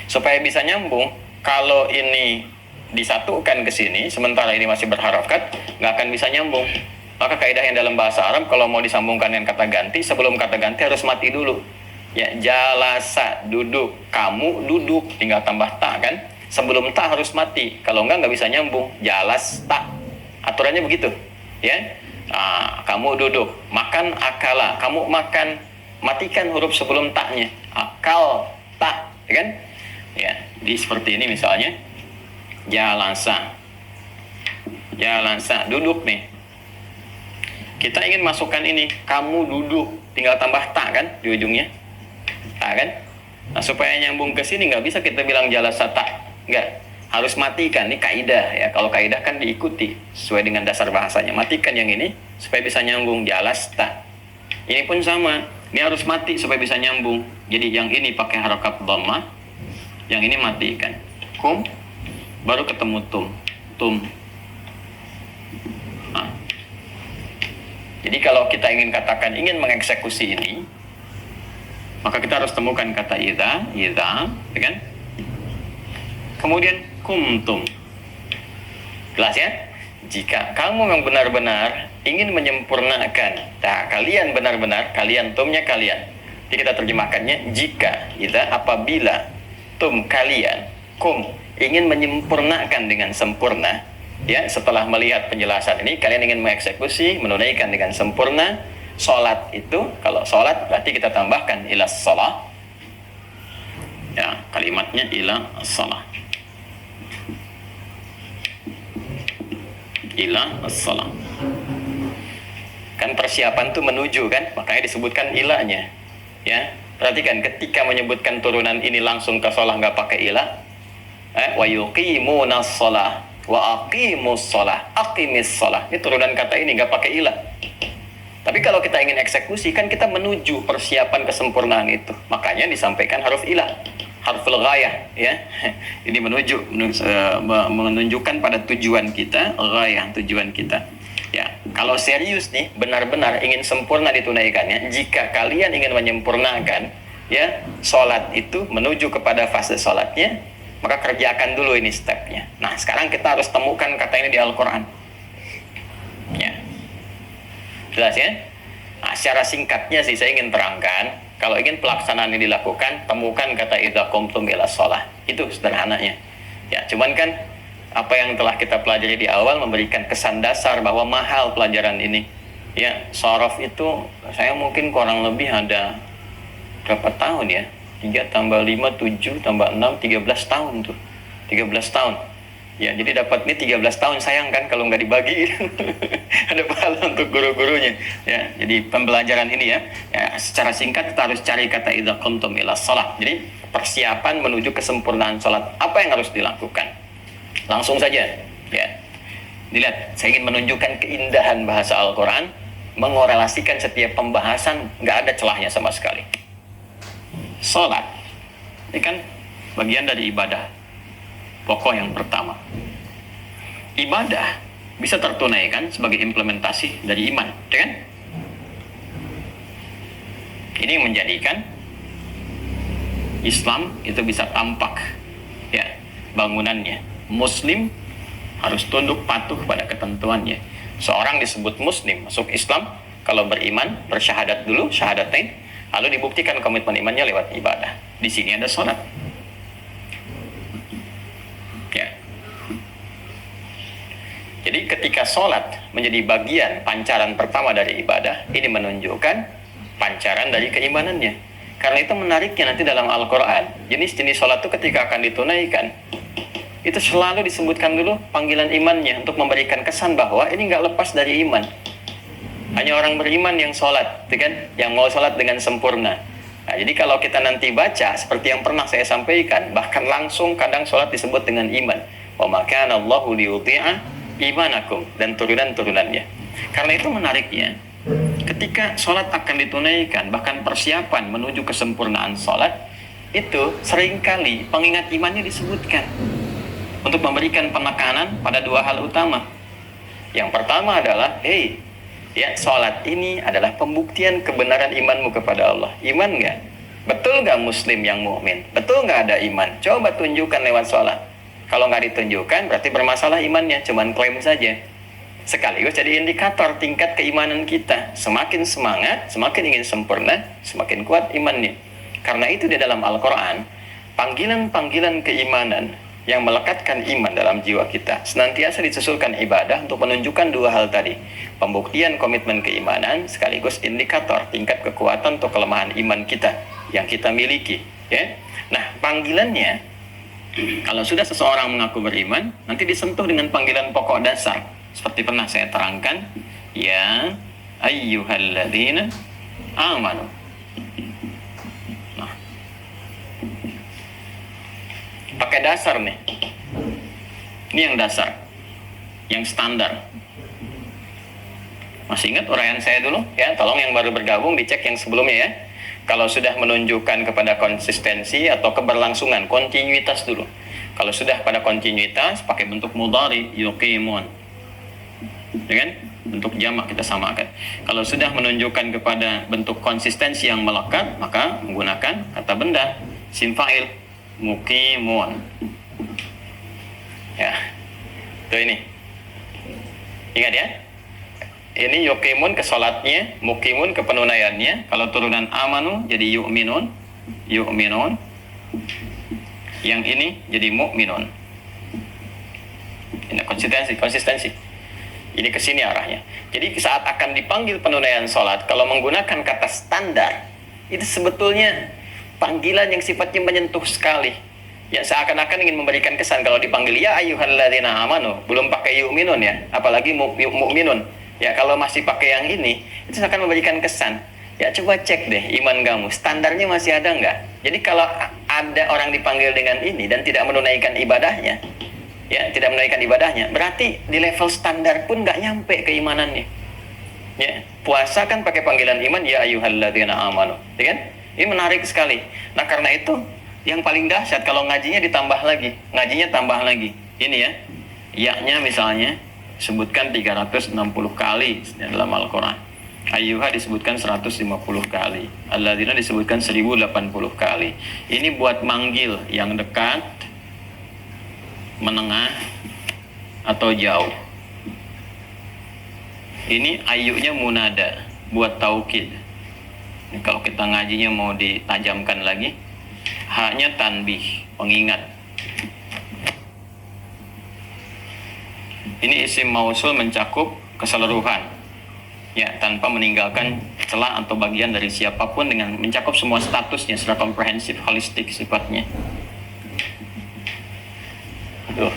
Supaya bisa nyambung, kalau ini disatukan ke sini sementara ini masih berharakat, nggak akan bisa nyambung. Maka kaidah yang dalam bahasa Arab kalau mau disambungkan dengan kata ganti, sebelum kata ganti harus mati dulu. Ya, jalasa, duduk, kamu duduk, tinggal tambah ta kan. Sebelum ta harus mati, kalau enggak bisa nyambung. Jalas ta, aturannya begitu. Ya, kamu duduk, makan akala, kamu makan, matikan huruf sebelum taknya. Akal tak, ya kan? Ya, jadi seperti ini misalnya. Jalasa, duduk nih. Kita ingin masukkan ini, kamu duduk, tinggal tambah tak kan di ujungnya, tak kan? Nah, supaya nyambung ke sini nggak bisa kita bilang jalasa tak, nggak, harus matikan. Ini kaidah ya. Kalau kaidah kan diikuti sesuai dengan dasar bahasanya. Matikan yang ini supaya bisa nyambung, jalas tak. Ini pun sama, ini harus mati supaya bisa nyambung. Jadi yang ini pakai harokat dhammah, yang ini matikan. Kum, baru ketemu tum. Nah. Jadi kalau kita ingin katakan ingin mengeksekusi ini, maka kita harus temukan kata idza, ya kan? Kemudian kumtum. Jelas ya? Jika kamu yang benar-benar ingin menyempurnakan, kalian benar-benar, kalian tumnya kalian. Jadi kita terjemahkannya jika, idza, apabila, tum kalian, kum ingin menyempurnakan dengan sempurna. Ya, setelah melihat penjelasan ini, kalian ingin mengeksekusi, menunaikan dengan sempurna sholat itu. Kalau sholat berarti kita tambahkan ila sholat. Ya, kalimatnya ila sholat. Ila sholat. Kan persiapan itu menuju kan, makanya disebutkan ilahnya. Ya, perhatikan ketika menyebutkan turunan ini langsung ke sholat nggak pakai ilah. Wa yuqimunas sholat. Wa aqimus sholah, aqimis sholah. Ini turunan kata ini nggak pakai ilah. Tapi kalau kita ingin eksekusi kan kita menuju persiapan kesempurnaan itu. Makanya disampaikan huruf ilah, harful ghayah ya. Ini menunjukkan pada tujuan kita, ghayah tujuan kita. Ya, kalau serius nih benar-benar ingin sempurna ditunaikannya, jika kalian ingin menyempurnakan ya sholat itu menuju kepada fase sholatnya, maka kerjakan dulu ini stepnya. Nah, sekarang kita harus temukan kata ini di Al-Quran. Ya. Jelas ya? Nah, secara singkatnya sih saya ingin terangkan, kalau ingin pelaksanaan ini dilakukan, temukan kata idza qumtum ila shalah. Itu sederhananya. Ya, cuman kan apa yang telah kita pelajari di awal memberikan kesan dasar bahwa mahal pelajaran ini. Ya, shorof itu saya mungkin kurang lebih ada berapa tahun ya? 3 tambah 5, 7 tambah 6, 13 tahun tuh. 13 tahun. Ya, jadi dapat ini 13 tahun, sayang kan kalau nggak dibagi. Ada pahala untuk guru-gurunya. Ya, jadi pembelajaran ini ya, secara singkat kita harus cari kata idza qumtum ila shalah. Jadi persiapan menuju kesempurnaan salat. Apa yang harus dilakukan? Langsung saja, ya. Dilihat, saya ingin menunjukkan keindahan bahasa Al-Qur'an, mengorelasikan setiap pembahasan, nggak ada celahnya sama sekali. Salat, ini kan bagian dari ibadah. Pokok yang pertama. Ibadah bisa tertunaikan sebagai implementasi dari iman, ya kan? Ini yang menjadikan Islam itu bisa tampak, ya, bangunannya. Muslim harus tunduk patuh pada ketentuannya. Seorang disebut Muslim, masuk Islam, kalau beriman, bersyahadat dulu, syahadatain, lalu dibuktikan komitmen imannya lewat ibadah. Di sini ada sholat. Ya. Jadi ketika sholat menjadi bagian pancaran pertama dari ibadah, ini menunjukkan pancaran dari keimanannya. Karena itu menariknya nanti dalam Al-Quran, jenis-jenis sholat itu ketika akan ditunaikan, itu selalu disebutkan dulu panggilan imannya untuk memberikan kesan bahwa ini nggak lepas dari iman. Hanya orang beriman yang sholat, kan? Yang mau sholat dengan sempurna. Nah, jadi kalau kita nanti baca seperti yang pernah saya sampaikan, bahkan langsung kadang sholat disebut dengan iman. Wa ma kana Allahu liyudhi'a imanakum, dan turunan-turunannya. Karena itu menariknya, ketika sholat akan ditunaikan, bahkan persiapan menuju kesempurnaan sholat, itu seringkali pengingat imannya disebutkan untuk memberikan penekanan pada dua hal utama. Yang pertama adalah, ya, sholat ini adalah pembuktian kebenaran imanmu kepada Allah. Iman nggak? Betul nggak Muslim yang mukmin? Betul nggak ada iman? Coba tunjukkan lewat sholat. Kalau nggak ditunjukkan, berarti bermasalah imannya, cuman klaim saja. sekaligus jadi indikator tingkat keimanan kita. Semakin semangat, semakin ingin sempurna, semakin kuat imannya. Karena itu di dalam Al-Quran, panggilan-panggilan keimanan yang melekatkan iman dalam jiwa kita senantiasa disusulkan ibadah untuk menunjukkan dua hal tadi: pembuktian komitmen keimanan sekaligus indikator tingkat kekuatan atau kelemahan iman kita yang kita miliki, ya. Nah, panggilannya, kalau sudah seseorang mengaku beriman, nanti disentuh dengan panggilan pokok dasar seperti pernah saya terangkan, ya ayyuhalladzina amanu. Pakai dasar nih. Ini yang dasar, yang standar. Masih ingat uraian saya dulu? Ya, tolong yang baru bergabung dicek yang sebelumnya ya. Kalau sudah menunjukkan kepada konsistensi atau keberlangsungan, kontinuitas dulu. Kalau sudah pada kontinuitas, pakai bentuk mudhari, yuqimun. Ya kan? Bentuk jamak kita samakan. Kalau sudah menunjukkan kepada bentuk konsistensi yang melekat, maka menggunakan kata benda, sim fa'il, muqimun. Ya, tuh ini. Ingat ya. Ini yuqimun ke sholatnya, muqimun ke penunaiannya. Kalau turunan amanu jadi yu'minun, yu'minun. Yang ini jadi mu'minun. Ini konsistensi. Ini ke sini arahnya. Jadi saat akan dipanggil penunaian sholat, kalau menggunakan kata standar, itu sebetulnya panggilan yang sifatnya menyentuh sekali. Ya, seakan-akan ingin memberikan kesan kalau dipanggil ya ayyuhalladzina amanu, belum pakai yu'minun ya, apalagi mu'minun. Ya, kalau masih pakai yang ini, itu akan memberikan kesan. Ya, coba cek deh iman kamu, standarnya masih ada nggak? Jadi kalau ada orang dipanggil dengan ini dan tidak menunaikan ibadahnya, ya, tidak menunaikan ibadahnya, berarti di level standar pun nggak nyampe keimanannya. Ya, puasa kan pakai panggilan iman ya ayyuhalladzina amanu, ya kan? Ini menarik sekali. Nah, karena itu yang paling dahsyat kalau ngajinya ditambah lagi, ngajinya tambah lagi. Ini ya, ya-nya misalnya sebutkan 360 kali dalam Al-Quran. Ayyuha disebutkan 150 kali. Alladzina disebutkan 1080 kali. Ini buat manggil yang dekat, menengah, atau jauh. Ini ayyunya munada, buat taukid. Kalau kita ngajinya mau ditajamkan lagi, haknya tanbih, pengingat. Ini isim mausul mencakup keseluruhan, ya, tanpa meninggalkan celah atau bagian dari siapapun, dengan mencakup semua statusnya secara komprehensif, holistik sifatnya. Tuh.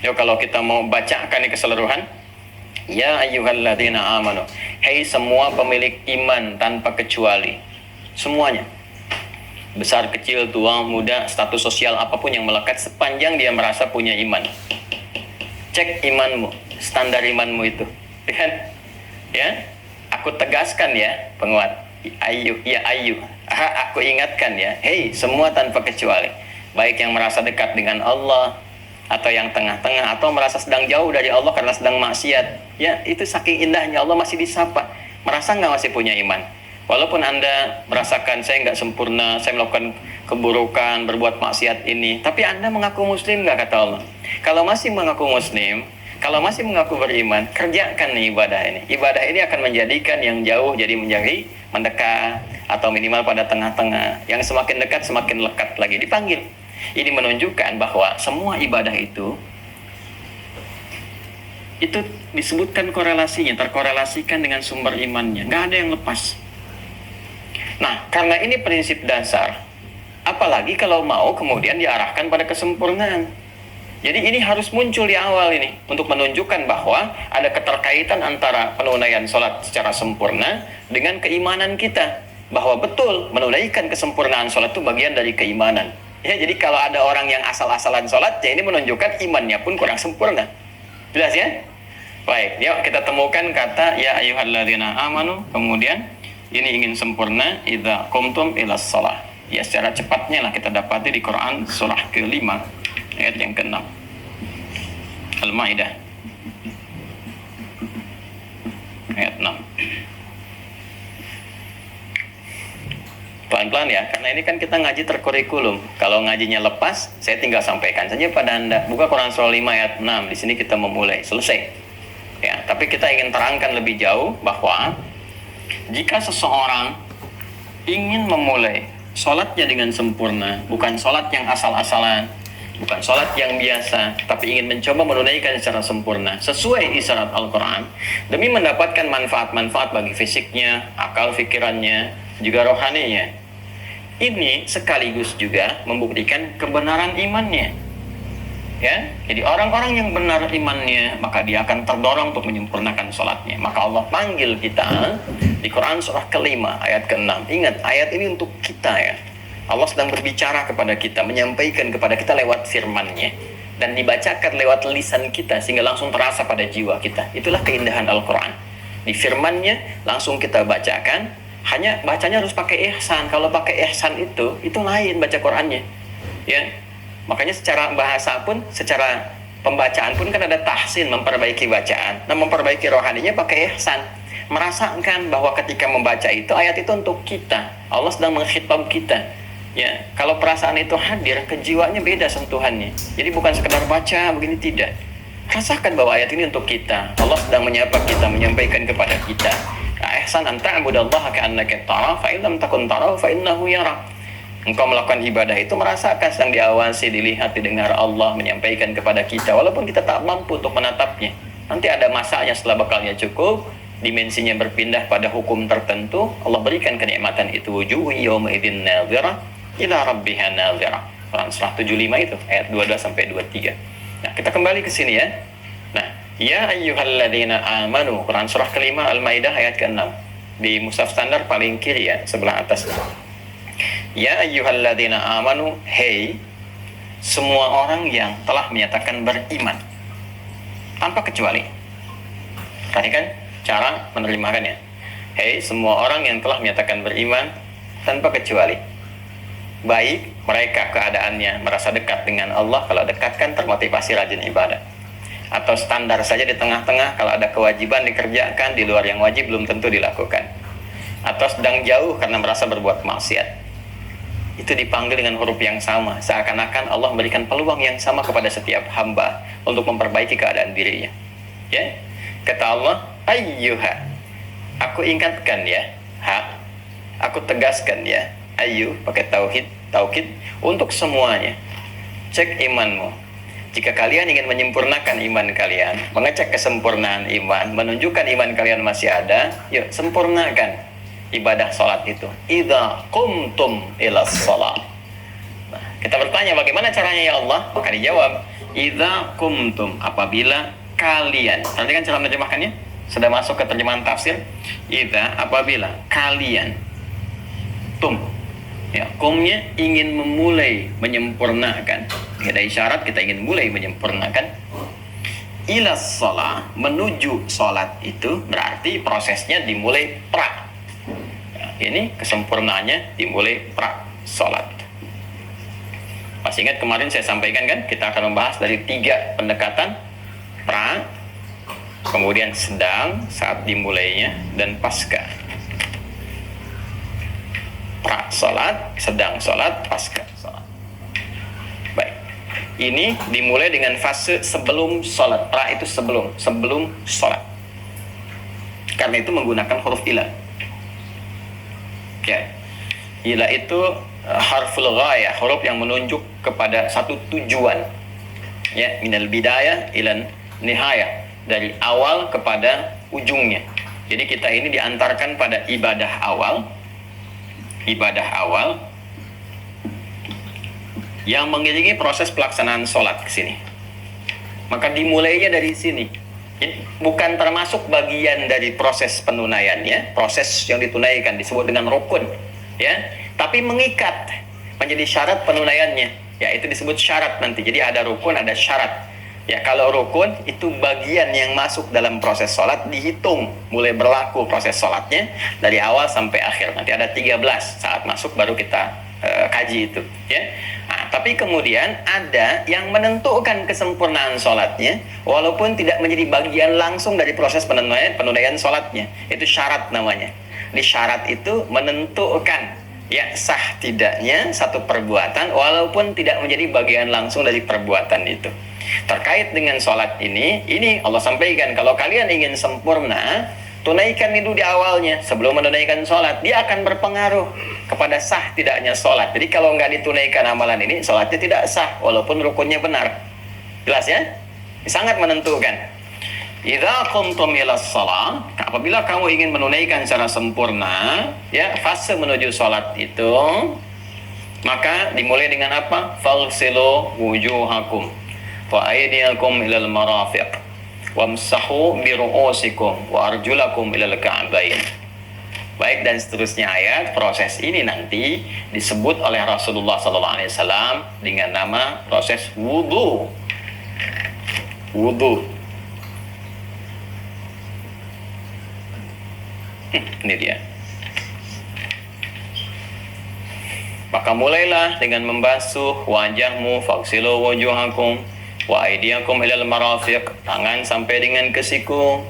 Yuk, kalau kita mau bacakan ini keseluruhan, ya ayyuhalladzina amanu, hei semua pemilik iman tanpa kecuali, semuanya, besar, kecil, tua, muda, status sosial apapun yang melekat, sepanjang dia merasa punya iman. Cek imanmu, standar imanmu itu, kan? Ya, aku tegaskan ya, penguat. Ayu, ya ayu. Aku ingatkan ya, hei semua tanpa kecuali, baik yang merasa dekat dengan Allah, atau yang tengah-tengah, atau merasa sedang jauh dari Allah karena sedang maksiat. Ya, itu saking indahnya Allah masih disapa. Merasa nggak masih punya iman? Walaupun Anda merasakan saya nggak sempurna, saya melakukan keburukan, berbuat maksiat ini, tapi Anda mengaku muslim nggak, kata Allah? Kalau masih mengaku muslim, kalau masih mengaku beriman, kerjakan nih ibadah ini. Ibadah ini akan menjadikan yang jauh jadi menjadi mendekat, atau minimal pada tengah-tengah. Yang semakin dekat semakin lekat lagi dipanggil. Ini menunjukkan bahwa semua ibadah itu disebutkan korelasinya, terkorelasikan dengan sumber imannya. Nggak ada yang lepas. Nah, karena ini prinsip dasar, apalagi kalau mau kemudian diarahkan pada kesempurnaan. Jadi ini harus muncul di awal ini, untuk menunjukkan bahwa ada keterkaitan antara penunaian sholat secara sempurna dengan keimanan kita. Bahwa betul, menunaikan kesempurnaan sholat itu bagian dari keimanan. Ya, jadi kalau ada orang yang asal-asalan sholat, ya ini menunjukkan imannya pun kurang sempurna. Jelas ya? Baik, yuk kita temukan kata ya ayyuhalladzina amanu, kemudian ini ingin sempurna, idza qumtum ilas shalah. Ya, secara cepatnya lah kita dapati di Quran surah ke-5 ayat yang ke-6. Al-Maidah ayat 6. Pelan-pelan ya, karena ini kan kita ngaji terkurikulum. Kalau ngajinya lepas, saya tinggal sampaikan saja pada Anda. Buka Quran surah 5 ayat 6. Di sini kita memulai, selesai. Ya, tapi kita ingin terangkan lebih jauh bahwa jika seseorang ingin memulai sholatnya dengan sempurna, bukan sholat yang asal-asalan, bukan sholat yang biasa, tapi ingin mencoba menunaikan secara sempurna sesuai isyarat Al-Quran, demi mendapatkan manfaat-manfaat bagi fisiknya, akal fikirannya, juga rohaninya. Ini sekaligus juga membuktikan kebenaran imannya. Ya, jadi orang-orang yang benar imannya, maka dia akan terdorong untuk menyempurnakan sholatnya. Maka Allah panggil kita di Quran surah ke-5 ayat ke-6. Ingat, ayat ini untuk kita ya. Allah sedang berbicara kepada kita, menyampaikan kepada kita lewat firman-Nya, dan dibacakan lewat lisan kita sehingga langsung terasa pada jiwa kita. Itulah keindahan Al-Quran. Di firman-Nya langsung kita bacakan, hanya bacanya harus pakai ihsan. Kalau pakai ihsan itu lain baca Qurannya. Ya. Makanya secara bahasa pun, secara pembacaan pun kan ada tahsin, memperbaiki bacaan. Nah, memperbaiki rohaninya pakai ihsan. Merasakan bahwa ketika membaca itu, ayat itu untuk kita. Allah sedang mengkhitab kita. Ya, kalau perasaan itu hadir, kejiwaannya beda sentuhannya. Jadi bukan sekedar baca begini, tidak. Rasakan bahwa ayat ini untuk kita. Allah sedang menyapa kita, menyampaikan kepada kita. Ihsan an ta'budallaha ka'annaka tarahu fa in lam takun tarahu fa innahu yarak. Engkau melakukan ibadah itu merasakan sedang diawasi, dilihat, didengar Allah, menyampaikan kepada kita walaupun kita tak mampu untuk menatapnya. Nanti ada masanya setelah bekalnya cukup, dimensinya berpindah pada hukum tertentu, Allah berikan kenikmatan itu. Wujuhu yawma idzin nadhirah ila rabbiha nadhirah. Quran surah 75 itu ayat 22 sampai 23. Nah, kita kembali ke sini ya. Nah, ya ayyuhalladzina amanu, Quran surah ke-5 Al-Maidah ayat ke-6. Di mushaf standar paling kiri ya, sebelah atas. Ya ayyuhalladzina amanu, hey semua orang yang telah menyatakan beriman tanpa kecuali. Perhatikan cara menerjemahkannya. Hey semua orang yang telah menyatakan beriman tanpa kecuali, baik mereka keadaannya merasa dekat dengan Allah, kalau dekat kan termotivasi rajin ibadah, atau standar saja di tengah-tengah, kalau ada kewajiban dikerjakan, di luar yang wajib belum tentu dilakukan, atau sedang jauh karena merasa berbuat maksiat. Itu dipanggil dengan huruf yang sama, seakan-akan Allah memberikan peluang yang sama kepada setiap hamba untuk memperbaiki keadaan dirinya. Ya, kata Allah, ayyuha, aku ingatkan ya, aku tegaskan ya, ayyuh pakai taukid untuk semuanya. Cek imanmu. Jika kalian ingin menyempurnakan iman kalian, mengecek kesempurnaan iman, menunjukkan iman kalian masih ada, yuk sempurnakan ibadah sholat itu. Idza qumtum ila sholat. Nah, kita bertanya bagaimana caranya ya Allah? Maka dijawab, idza qumtum, apabila kalian. Nanti kan cara menerjemahkannya sudah masuk ke terjemahan tafsir. Idza, apabila kalian. Tum, ya, kumnya ingin memulai menyempurnakan. Ada isyarat kita ingin mulai menyempurnakan. Ila sholat, menuju sholat itu berarti prosesnya dimulai ini kesempurnaannya dimulai sholat. Masih ingat kemarin saya sampaikan kan, kita akan membahas dari 3 pendekatan: pra, kemudian sedang saat dimulainya, dan pasca. Pra sholat, sedang sholat, pasca sholat. Baik, ini dimulai dengan fase sebelum sholat. Pra itu sebelum sholat, karena itu menggunakan huruf ilah. Ya, ila itu harful ghayah, huruf yang menunjuk kepada satu tujuan. Ya, minal bidayah ilan nihayah, dari awal kepada ujungnya. Jadi kita ini diantarkan pada ibadah awal yang mengiringi proses pelaksanaan sholat ke sini. Maka dimulainya dari sini. Bukan termasuk bagian dari proses penunaiannya, proses yang ditunaikan disebut dengan rukun, ya. Tapi mengikat menjadi syarat penunaiannya, ya itu disebut syarat nanti. Jadi ada rukun, ada syarat. Ya, kalau rukun itu bagian yang masuk dalam proses sholat, dihitung mulai berlaku proses sholatnya dari awal sampai akhir. Nanti ada 13 saat masuk baru kita kaji itu, ya. Nah, tapi kemudian ada yang menentukan kesempurnaan sholatnya walaupun tidak menjadi bagian langsung dari proses penunaian sholatnya. Itu syarat namanya. Di syarat itu menentukan Ya, sah tidaknya satu perbuatan walaupun tidak menjadi bagian langsung dari perbuatan itu. Terkait dengan sholat ini Allah sampaikan, kalau kalian ingin sempurna, tunaikan itu di awalnya sebelum menunaikan sholat. Dia akan berpengaruh kepada sah tidaknya sholat. Jadi kalau nggak ditunaikan amalan ini, sholatnya tidak sah walaupun rukunnya benar. Jelas ya? Sangat menentukan. Idza qumtum ilas shalah, apabila kamu ingin menunaikan secara sempurna, ya, fase menuju salat itu, maka dimulai dengan apa? Faghsilu wujuhakum wa aydiyakum ilal marafiq wamsahu bi ru'usikum wa arjulakum ilal ka'bayn. Baik, dan seterusnya ayat. Proses ini nanti disebut oleh Rasulullah SAW dengan nama proses wudu. Wudu. Ini dia. Maka mulailah dengan membasuh wajahmu, faghsilu wujuhakum wa aydiyakum ilal marafiq, tangan sampai dengan ke siku.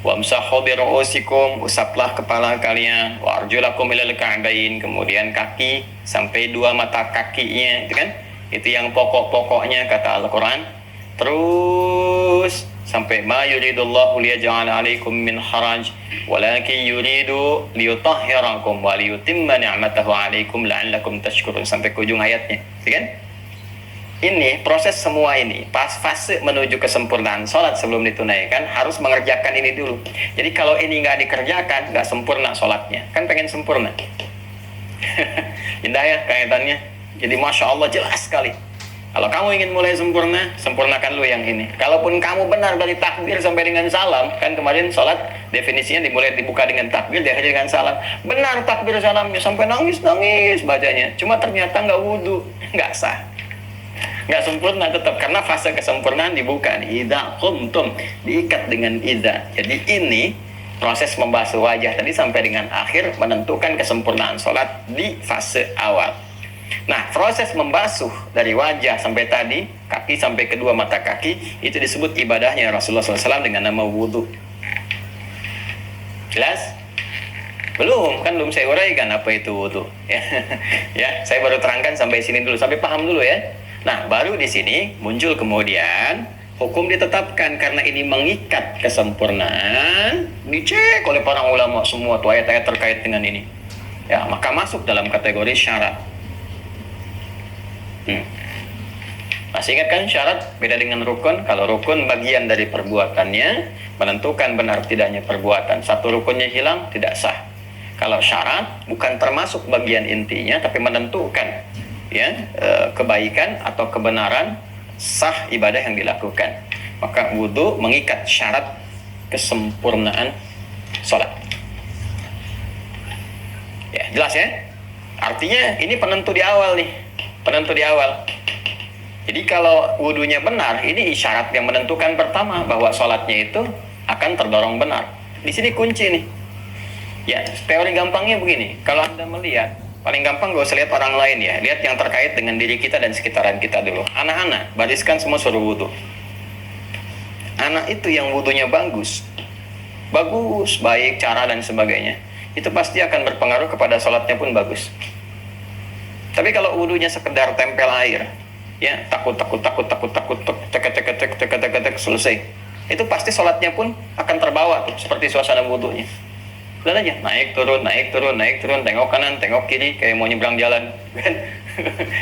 Wamsahu bi ru'usikum, usaplah kepala kalian. Wa arjulakum ilal ka'bayn, kemudian kaki sampai dua mata kakinya, itu kan? Itu yang pokok-pokoknya kata Al-Qur'an. Terus sampai ma yuridullahu liyaj'ala 'alaikum min haraj walakin yuridu liyutahhirakum wa liyutimma ni'matahu 'alaikum la'allakum tashkurun, sampai ke ujung ayatnya, ya kan? Ini proses semua ini pas fase menuju kesempurnaan sholat sebelum ditunaikan harus mengerjakan ini dulu. Jadi kalau ini nggak dikerjakan, nggak sempurna sholatnya. Kan pengen sempurna. Indah ya kaitannya. Jadi masya Allah jelas sekali. Kalau kamu ingin mulai sempurna, sempurnakan lu yang ini. Kalaupun kamu benar dari takbir sampai dengan salam, kan kemarin sholat definisinya dibuka dengan takbir, diakhiri dengan salam. Benar takbir salamnya sampai nangis bacanya. Cuma ternyata nggak wudu, nggak sah, nggak sempurna tetap, karena fase kesempurnaan dibuka. Idza qumtum, diikat dengan idza. Jadi ini proses membasuh wajah tadi sampai dengan akhir menentukan kesempurnaan sholat di fase awal. Nah, proses membasuh dari wajah sampai tadi, kaki sampai kedua mata kaki, itu disebut ibadahnya Rasulullah SAW dengan nama wudhu. Jelas? Belum, kan belum saya uraikan apa itu wudhu. Ya, saya baru terangkan sampai sini dulu, sampai paham dulu ya. Nah, baru di sini muncul kemudian hukum ditetapkan karena ini mengikat kesempurnaan, dicek oleh para ulama semua tuh ayat-ayat terkait dengan ini. Ya, maka masuk dalam kategori syarat. Masih ingat kan syarat beda dengan rukun? Kalau rukun bagian dari perbuatannya menentukan benar tidaknya perbuatan. Satu rukunnya hilang tidak sah. Kalau syarat bukan termasuk bagian intinya tapi menentukan ya kebaikan atau kebenaran sah ibadah yang dilakukan. Maka wudu mengikat syarat kesempurnaan sholat. Ya, jelas ya? Artinya ini penentu di awal nih. Penentu di awal. Jadi kalau wudunya benar, ini isyarat yang menentukan pertama bahwa sholatnya itu akan terdorong benar. Di sini kunci nih. Ya, teori gampangnya begini. Kalau Anda melihat, paling gampang gak usah lihat orang lain ya. Lihat yang terkait dengan diri kita dan sekitaran kita dulu. Anak-anak, bariskan semua suruh wudu. Anak itu yang wudunya bagus, baik cara dan sebagainya, itu pasti akan berpengaruh kepada sholatnya pun bagus. Tapi kalau wudunya sekedar tempel air, ya takut selesai, itu pasti sholatnya pun akan terbawa tuh, seperti suasana wudunya. Lihat aja, naik turun, tengok kanan, tengok kiri, kayak mau nyebrang jalan, kan?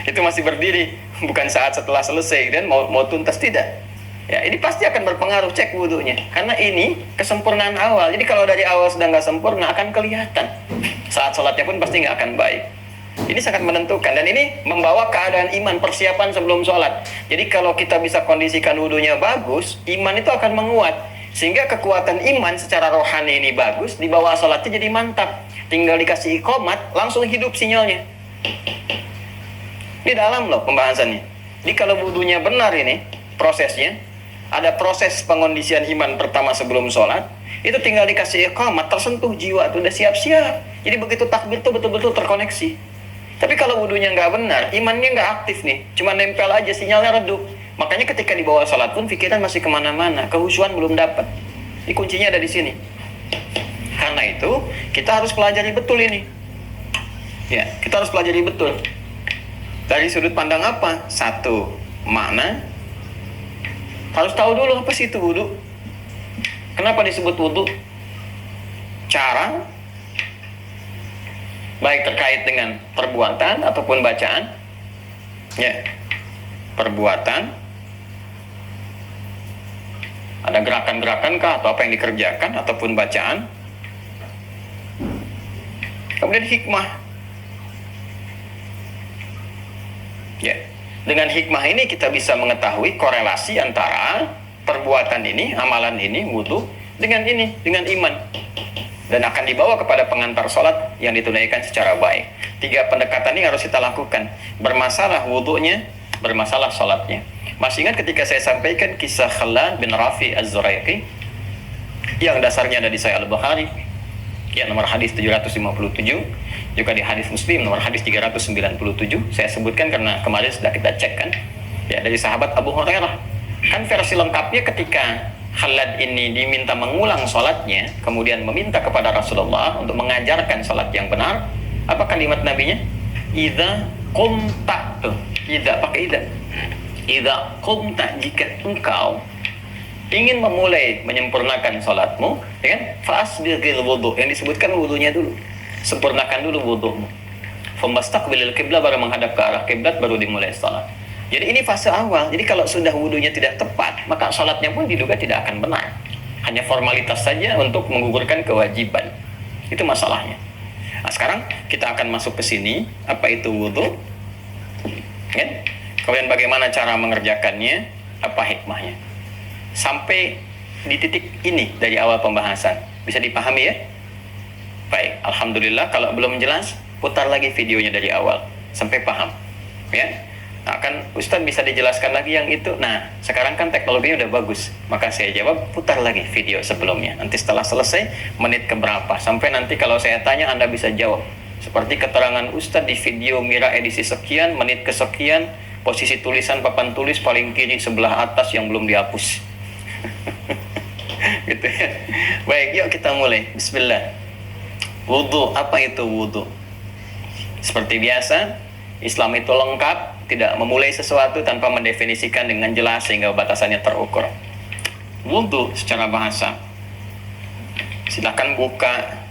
Itu masih berdiri, bukan saat setelah selesai dan mau tuntas, tidak. Ya, ini pasti akan berpengaruh, cek wudunya, karena ini kesempurnaan awal. Jadi kalau dari awal sudah nggak sempurna akan kelihatan, saat sholatnya pun pasti nggak akan baik. Ini sangat menentukan dan ini membawa keadaan iman, persiapan sebelum sholat. Jadi kalau kita bisa kondisikan wudunya bagus, iman itu akan menguat. Sehingga kekuatan iman secara rohani ini bagus, di bawah sholatnya jadi mantap. Tinggal dikasih iqomat, langsung hidup sinyalnya. Ini dalam loh pembahasannya. Jadi kalau wudunya benar ini, prosesnya, ada proses pengondisian iman pertama sebelum sholat, itu tinggal dikasih iqomat, tersentuh jiwa, tuh udah siap-siap. Jadi begitu takbir tuh betul-betul terkoneksi. Tapi kalau wudunya nggak benar, imannya nggak aktif nih, cuma nempel aja, sinyalnya redup. Makanya ketika di bawah sholat pun pikiran masih kemana-mana, kehusuan belum dapat. Ini kuncinya ada di sini. Karena itu kita harus pelajari betul ini. Ya, kita harus pelajari betul. Dari sudut pandang apa? Satu, makna. Harus tahu dulu apa sih itu wudu. Kenapa disebut wudu? Cara, baik terkait dengan perbuatan ataupun bacaan. Ya, perbuatan. Ada gerakan-gerakan kah atau apa yang dikerjakan ataupun bacaan. Kemudian hikmah. Ya, dengan hikmah ini kita bisa mengetahui korelasi antara perbuatan ini, amalan ini, wudu dengan ini, dengan iman, dan akan dibawa kepada pengantar sholat yang ditunaikan secara baik. 3 pendekatan ini harus kita lakukan. Bermasalah wudunya, bermasalah sholatnya. Masih ingat ketika saya sampaikan kisah Khalad bin Rafi Az-Zuraiqi yang dasarnya ada di Sahih Al-Bukhari, ya, nomor hadis 757, juga di hadis Muslim nomor hadis 397. Saya sebutkan karena kemarin sudah kita cek kan, ya, dari sahabat Abu Hurairah. Kan versi lengkapnya ketika Khalad ini diminta mengulang sholatnya, kemudian meminta kepada Rasulullah untuk mengajarkan sholat yang benar, apa kalimat nabinya? Idza qumta, tuh, idza pakai idza. Idza qumta, jika engkau ingin memulai menyempurnakan sholatmu, ya kan? Fasbighil wudu, yang disebutkan wudunya dulu. Sempurnakan dulu wudumu. Famastaqbilil qiblah, baru menghadap ke arah kiblat, baru dimulai sholat. Jadi ini fase awal. Jadi kalau sudah wudunya tidak tepat, maka sholatnya pun diduga tidak akan benar. Hanya formalitas saja untuk menggugurkan kewajiban. Itu masalahnya. Nah, sekarang kita akan masuk ke sini. Apa itu wudu? Kan? Kemudian bagaimana cara mengerjakannya? Apa hikmahnya? Sampai di titik ini dari awal pembahasan. Bisa dipahami ya? Baik, alhamdulillah. Kalau belum jelas, putar lagi videonya dari awal sampai paham. Ya. Nah, kan Ustadz bisa dijelaskan lagi yang itu. Nah, sekarang kan teknologinya udah bagus. Maka saya jawab, putar lagi video sebelumnya. Nanti setelah selesai, menit keberapa. Sampai nanti kalau saya tanya, Anda bisa jawab. Seperti keterangan Ustadz di video Mira edisi sekian, menit kesekian, posisi tulisan papan tulis paling kiri sebelah atas yang belum dihapus. Gitu ya. Baik, yuk kita mulai. Bismillah. Wudu, apa itu wudu? Seperti biasa, Islam itu lengkap, tidak memulai sesuatu tanpa mendefinisikan dengan jelas sehingga batasannya terukur. Wudu secara bahasa, silakan buka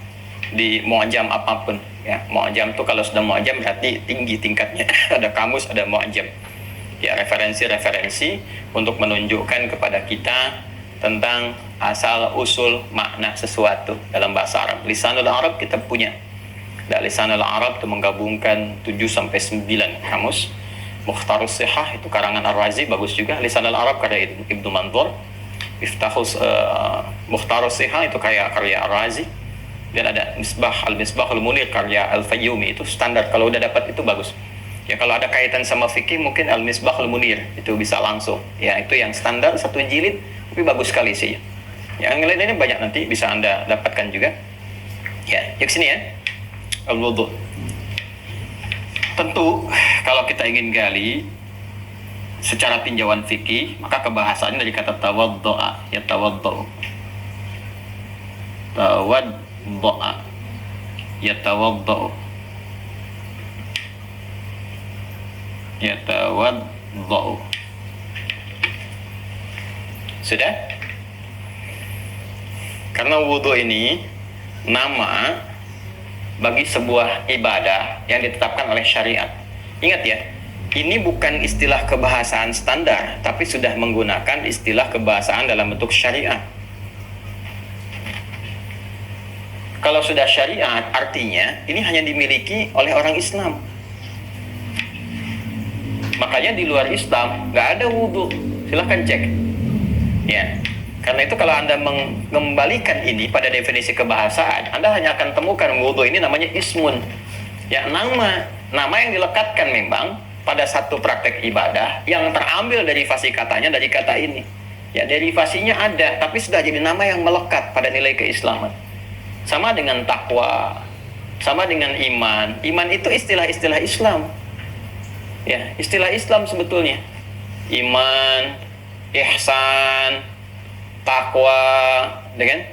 di mu'jam apapun. Ya, mu'jam itu kalau sudah mu'jam berarti tinggi tingkatnya. Ada kamus, ada mu'jam. Ya, referensi-referensi untuk menunjukkan kepada kita tentang asal usul makna sesuatu dalam bahasa Arab. Lisanul Arab kita punya. Dan Lisanul Arab itu menggabungkan 7-9 kamus. Mukhtarus Sihah itu karangan Ar-Razi, bagus juga. Lisanul Arab karya Ibnu Mandur. Mukhtarus Sihah itu karya Ar-Razi. Dan ada Al-Misbahul Munir karya Al-Fayyumi, itu standar. Kalau udah dapat itu bagus. Ya, kalau ada kaitan sama fikih mungkin Al-Misbahul Munir itu bisa langsung. Ya, itu yang standar 1 jilid, tapi bagus sekali sih. Yang lain ini banyak, nanti bisa Anda dapatkan juga. Ya, yuk sini ya. Al-wudu. Tentu kalau kita ingin gali secara tinjauan fikih, maka kebahasannya dari kata tawaddu'a, ya tawaddu'u. Tawaddu'a, ya tawaddu'u. Ya tawaddu'u. Sudah? Karena wudu ini nama bagi sebuah ibadah yang ditetapkan oleh syariat. Ingat ya, ini bukan istilah kebahasaan standar, tapi sudah menggunakan istilah kebahasaan dalam bentuk syariat. Kalau sudah syariat, artinya ini hanya dimiliki oleh orang Islam. Makanya di luar Islam nggak ada wudu. Silahkan cek. Ya. Karena itu kalau Anda mengembalikan ini pada definisi kebahasaan, Anda hanya akan temukan wudu ini namanya ismun. Ya, nama yang dilekatkan memang pada satu praktek ibadah yang terambil derivasi katanya dari kata ini. Ya, derivasinya ada, tapi sudah jadi nama yang melekat pada nilai keislaman. Sama dengan takwa, sama dengan iman. Iman itu istilah-istilah Islam. Ya, istilah Islam sebetulnya. Iman, ihsan, takwa, dengan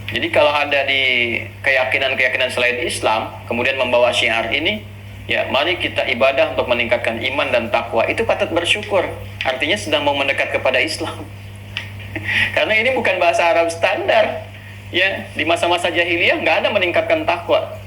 Jadi kalau ada di keyakinan-keyakinan selain Islam, kemudian membawa syiar ini, ya mari kita ibadah untuk meningkatkan iman dan takwa, itu patut bersyukur. Artinya sedang mau mendekat kepada Islam. Karena ini bukan bahasa Arab standar. Ya, di masa-masa jahiliyah nggak ada meningkatkan takwa.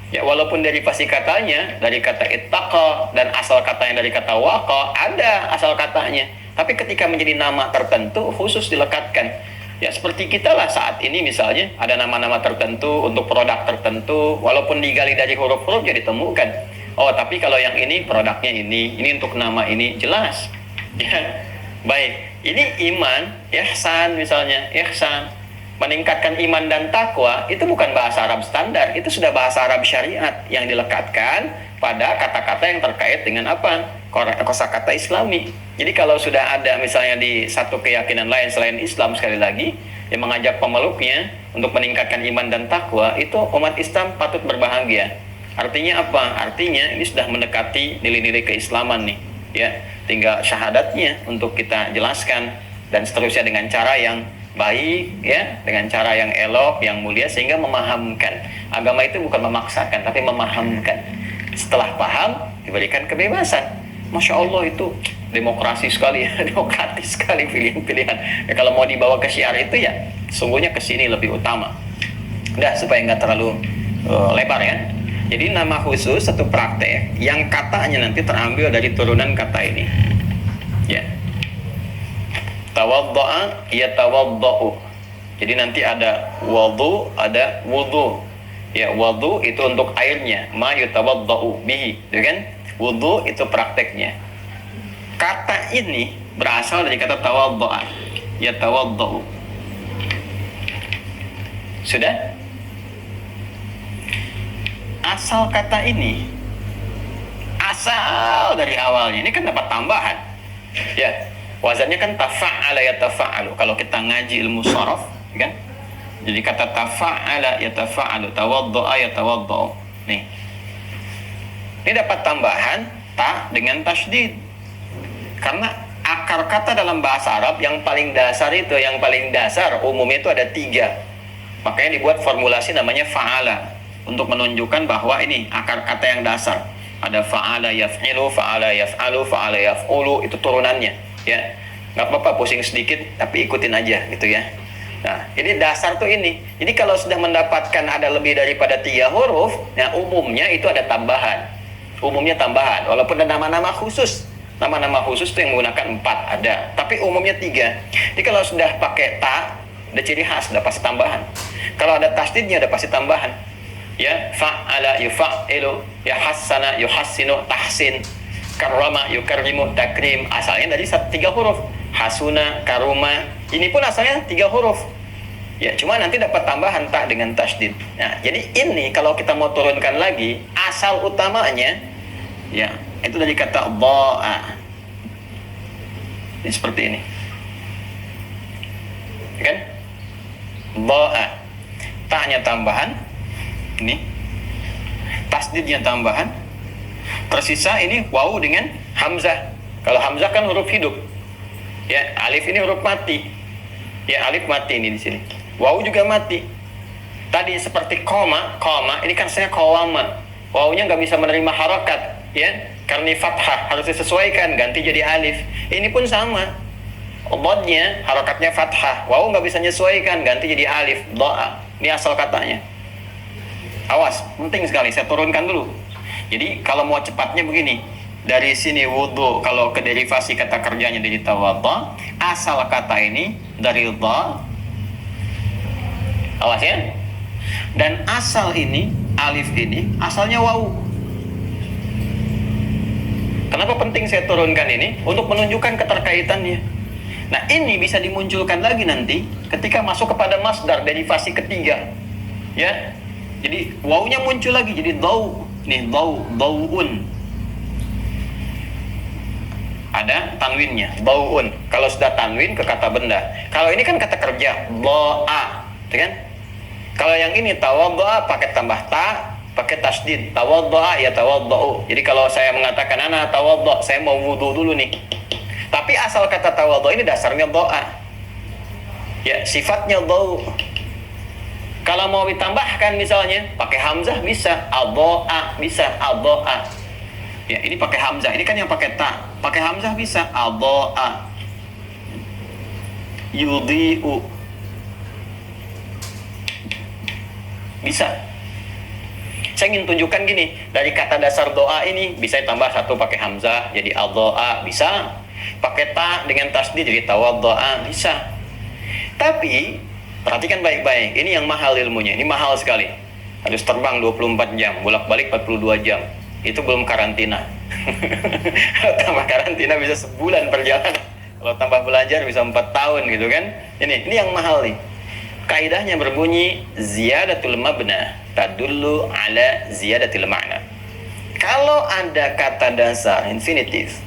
Ya, walaupun dari pasti katanya, dari kata ittaqa dan asal katanya dari kata waqa, ada asal katanya. Tapi ketika menjadi nama tertentu, khusus dilekatkan. Ya, seperti kita lah saat ini misalnya, ada nama-nama tertentu untuk produk tertentu, walaupun digali dari huruf-huruf jadi ditemukan. Oh, tapi kalau yang ini produknya ini untuk nama ini, jelas. Ya, baik. Ini iman, ihsan misalnya, ihsan. Meningkatkan iman dan takwa, itu bukan bahasa Arab standar, itu sudah bahasa Arab syariat yang dilekatkan pada kata-kata yang terkait dengan apa? Kosakata Islami. Jadi kalau sudah ada misalnya di satu keyakinan lain selain Islam, sekali lagi yang mengajak pemeluknya untuk meningkatkan iman dan takwa, itu umat Islam patut berbahagia. Artinya apa? Artinya ini sudah mendekati nilai-nilai keislaman nih, ya. Tinggal syahadatnya untuk kita jelaskan dan seterusnya dengan cara yang baik, ya, dengan cara yang elok, yang mulia, sehingga memahamkan. Agama itu bukan memaksakan, tapi memahamkan. Setelah paham, diberikan kebebasan. Masya Allah, itu demokrasi sekali ya, demokratis sekali pilihan-pilihan. Ya, kalau mau dibawa ke syiar itu ya, sungguhnya ke sini lebih utama. Udah, supaya nggak terlalu lebar ya. Jadi nama khusus satu praktek yang katanya nanti terambil dari turunan kata ini. Ya. Tawadda'a yatawadda'u. Jadi nanti ada wudu, ada wudu. Ya, wudu itu untuk airnya, ma yatawadda'u bihi, gitu kan? Wudu itu prakteknya. Kata ini berasal dari kata tawadda'a, yatawadda'u. Sudah? Asal kata ini, asal dari awalnya ini kan dapat tambahan. Ya. Wazannya kan tafa'ala yatafa'alu. Kalau kita ngaji ilmu sharaf, kan? Jadi kata tafa'ala yatafa'alu, tawaddu'a yatawadda'u. Nih. Ini dapat tambahan ta dengan tasydid. Karena akar kata dalam bahasa Arab yang paling dasar itu, yang paling dasar umumnya itu ada 3. Makanya dibuat formulasi namanya fa'ala untuk menunjukkan bahwa ini akar kata yang dasar. Ada fa'ala yaf'ilu, fa'ala yaf'alu, fa'ala yaf'ulu, itu turunannya. Ya, nggak apa-apa pusing sedikit, tapi ikutin aja gitu ya. Nah, ini dasar tuh ini. Jadi kalau sudah mendapatkan ada lebih daripada 3 huruf, nah umumnya itu ada tambahan. Umumnya tambahan, walaupun ada nama-nama khusus. Nama-nama khusus tuh yang menggunakan 4 ada, tapi umumnya 3. Jadi kalau sudah pakai ta, ada ciri khas, udah pasti tambahan. Kalau ada tasdidnya, udah pasti tambahan. Ya, fa'ala yufa'ilu, ya hassana yuhassinu, tahsin. Karrama yukarrimu, takrim, asalnya dari 3 huruf. Hasuna, karuma, ini pun asalnya 3 huruf. Ya, cuma nanti dapat tambahan ta dengan tasydid. Nah, jadi ini kalau kita mau turunkan lagi, asal utamanya ya, itu dari kata dha'a. Ini seperti ini. Kan? Dha'a. Ta-nya tambahan. Ini. Tasydidnya tambahan. Tersisa ini wawu dengan hamzah. Kalau hamzah kan huruf hidup. Ya, alif ini huruf mati. Ya, alif mati ini di sini. Wawu juga mati. Tadi seperti koma, ini kan saya qawama. Wawunya nggak bisa menerima harokat, ya. Karena fathah harus disesuaikan, ganti jadi alif. Ini pun sama. Dhodnya harokatnya fathah. Wawu nggak bisa menyesuaikan, ganti jadi alif. Dha'a. Ini asal katanya. Awas, penting sekali. Saya turunkan dulu. Jadi kalau mau cepatnya begini, dari sini wudu, kalau ke derivasi kata kerjanya dari tawadda, asal kata ini dari dha, awas ya. Dan asal ini, alif ini, asalnya wawu. Kenapa penting saya turunkan ini? Untuk menunjukkan keterkaitannya. Nah, ini bisa dimunculkan lagi nanti ketika masuk kepada masdar derivasi ketiga. Ya. Jadi wawunya muncul lagi jadi dhau. Nih dhau'un. Ada tanwinnya, dhau'un. Kalau sudah tanwin ke kata benda. Kalau ini kan kata kerja, dha'a, kan? Kalau yang ini tawadda'a pakai tambah ta, pakai tasdid. Tawadda'a ya tawadda'u. Jadi kalau saya mengatakan ana tawadda', saya mau wudu dulu nih. Tapi asal kata tawadda' ini dasarnya dha'a. Ya, sifatnya dhau'. Kalau mau ditambahkan misalnya pakai hamzah bisa, adha'a bisa, adha'a. Ya, ini pakai hamzah. Ini kan yang pakai ta. Pakai hamzah bisa, adha'a. Yudhi'u. Bisa. Saya ingin tunjukkan gini, dari kata dasar doa ini bisa ditambah satu pakai hamzah jadi adha'a, bisa. Pakai ta dengan tasdid jadi tawadha'a, bisa. Tapi perhatikan baik-baik, ini yang mahal ilmunya, ini mahal sekali. Harus terbang 24 jam, bolak-balik 42 jam. Itu belum karantina. Kalau tambah karantina bisa sebulan perjalanan. Kalau tambah belajar bisa 4 tahun gitu kan. Ini yang mahal nih. Kaidahnya berbunyi ziyadatul mabna tadullu ala ziyadatil ma'na. Kalau ada kata dasar infinitif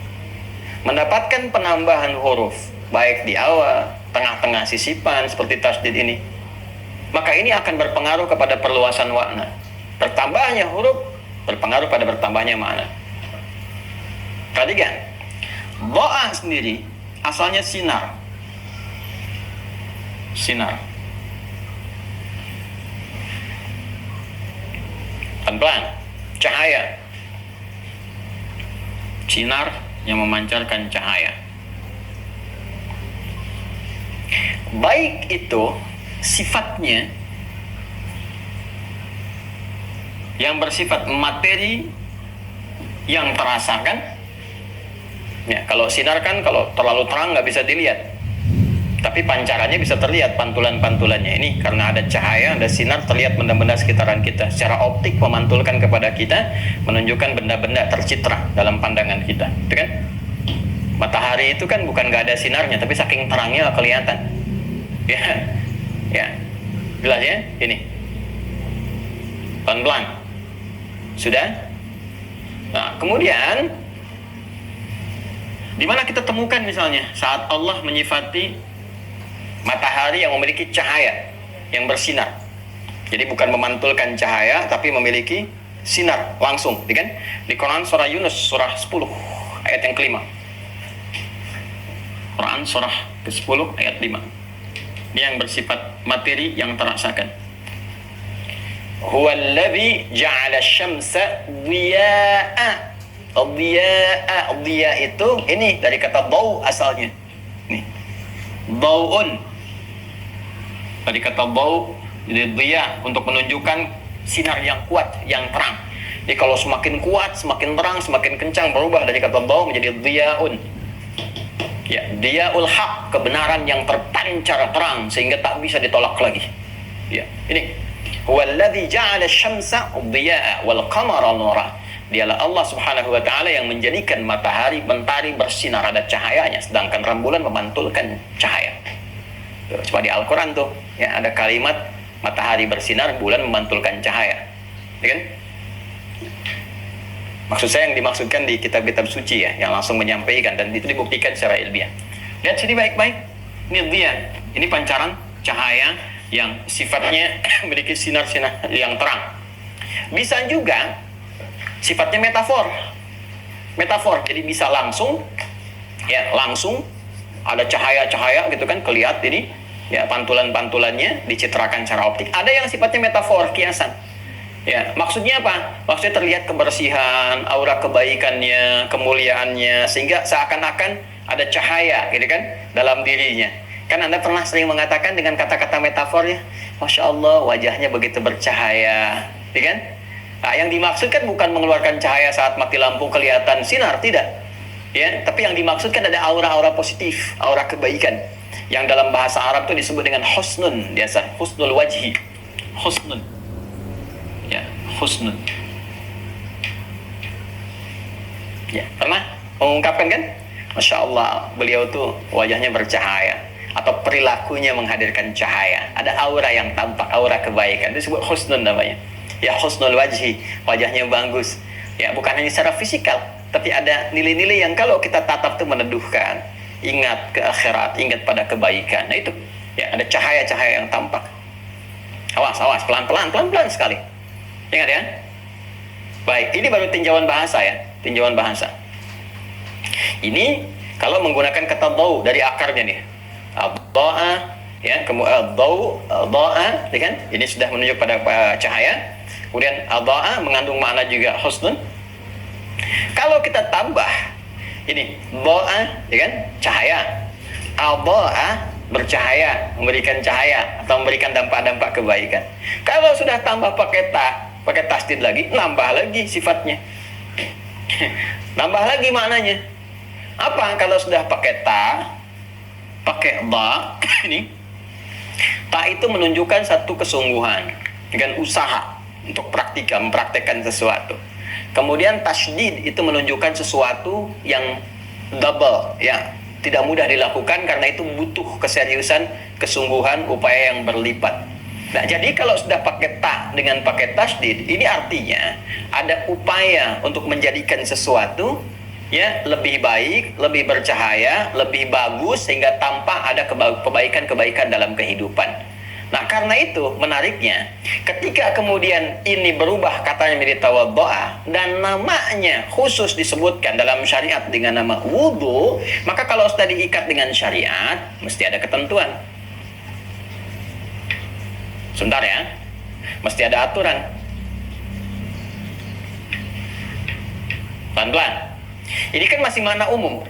mendapatkan penambahan huruf baik di awal, tengah-tengah sisipan seperti tasdid ini, maka ini akan berpengaruh kepada perluasan makna. Bertambahnya huruf berpengaruh pada bertambahnya makna. Perhatikan, doa sendiri asalnya sinar. Sinar. Pelan-pelan, cahaya. Sinar yang memancarkan cahaya. Baik itu sifatnya yang bersifat materi yang terasakan. Ya, kalau sinar kan kalau terlalu terang nggak bisa dilihat. Tapi pancarannya bisa terlihat, pantulan-pantulannya ini karena ada cahaya, ada sinar, terlihat benda-benda sekitaran kita. Secara optik memantulkan kepada kita, menunjukkan benda-benda tercitra dalam pandangan kita, itu kan? Matahari itu kan bukan nggak ada sinarnya, tapi saking terangnya kelihatan. Ya, jelas ya? Ini pelan-pelan, sudah. Nah, kemudian di mana kita temukan misalnya saat Allah menyifati matahari yang memiliki cahaya yang bersinar. Jadi bukan memantulkan cahaya tapi memiliki sinar langsung, kan? Di Quran surah Yunus surah 10 ayat yang kelima. Quran surah ke-10 ayat 5. Ini yang bersifat materi yang terasakan. Huwallazi ja'ala asy-syamsa dhiya'a. Dhiya'a, dhiya itu ini dari kata daw asalnya. Nih. Daw'un. Dari kata daw, jadi dhiya untuk menunjukkan sinar yang kuat, yang terang. Jadi kalau semakin kuat, semakin terang, semakin kencang, berubah dari kata daw menjadi dhiya'un. Ya, dhiya'ul haq, kebenaran yang terpancar terang sehingga tak bisa ditolak lagi. Ya, ini huwallazi ja'ala asy-syamsa dhiya'a wal qamara nura. Dialah Allah Subhanahu wa taala yang menjadikan matahari mentari bersinar, ada cahayanya, sedangkan rembulan memantulkan cahaya. Tuh, coba di Al-Qur'an tuh, ya ada kalimat matahari bersinar, bulan memantulkan cahaya. Ya kan? Maksud saya yang dimaksudkan di kitab-kitab suci ya, yang langsung menyampaikan dan itu dibuktikan secara ilmiah. Lihat sini baik-baik. Ini dia. Ini pancaran cahaya yang sifatnya memiliki sinar-sinar yang terang. Bisa juga sifatnya metafor. Metafor, jadi bisa langsung ya, langsung ada cahaya-cahaya gitu kan, kelihatan ini ya, pantulan-pantulannya dicitrakan secara optik. Ada yang sifatnya metafor, kiasan. Ya, maksudnya apa? Maksudnya terlihat kebersihan, aura kebaikannya, kemuliaannya, sehingga seakan-akan ada cahaya gitu kan dalam dirinya. Kan Anda pernah sering mengatakan dengan kata-kata metafornya, Masya Allah wajahnya begitu bercahaya, ya kan? Nah, yang dimaksudkan bukan mengeluarkan cahaya saat mati lampu kelihatan sinar, tidak. Ya, tapi yang dimaksudkan ada aura-aura positif, aura kebaikan. Yang dalam bahasa Arab itu disebut dengan husnun, biasa, husnul wajhi. Husnun. Ya, husnun. Ya, pernah mengungkapkan kan? Masya Allah, beliau tuh wajahnya bercahaya atau perilakunya menghadirkan cahaya. Ada aura yang tampak, aura kebaikan. Itu disebut husnun namanya. Ya, husnul wajhi, wajahnya bagus. Ya, bukan hanya secara fisikal, tapi ada nilai-nilai yang kalau kita tatap tuh meneduhkan, ingat ke akhirat, ingat pada kebaikan. Nah itu, ya ada cahaya-cahaya yang tampak. Awas, pelan-pelan sekali. Ingat ya. Baik, ini baru tinjauan bahasa ya, tinjauan bahasa. Ini kalau menggunakan kata daw dari akarnya nih. Adha'a Ya, kemudian dha'a, ya kan? Ini sudah menunjuk pada cahaya. Kemudian dha'a mengandung makna juga husnun. Kalau kita tambah ini dha'a, ya kan? Cahaya. Dha'a bercahaya, memberikan cahaya atau memberikan dampak-dampak kebaikan. Kalau sudah tambah pakai tasdid lagi, nambah lagi sifatnya. Nambah lagi maknanya. Apa kalau sudah pakai pakai dha ini? Ta itu menunjukkan satu kesungguhan dengan usaha untuk mempraktekkan sesuatu. Kemudian tasydid itu menunjukkan sesuatu yang double, ya, tidak mudah dilakukan karena itu butuh keseriusan, kesungguhan, upaya yang berlipat. Nah, jadi kalau sudah pakai ta dengan pakai tasydid, ini artinya ada upaya untuk menjadikan sesuatu ya lebih baik, lebih bercahaya, lebih bagus sehingga tampak ada kebaikan-kebaikan dalam kehidupan. Nah, karena itu menariknya ketika kemudian ini berubah katanya menjadi tawaddu'a dan namanya khusus disebutkan dalam syariat dengan nama wudu, maka kalau sudah diikat dengan syariat mesti ada ketentuan. Sebentar ya. Mesti ada aturan. Pelan-pelan. Ini kan masih makna umum.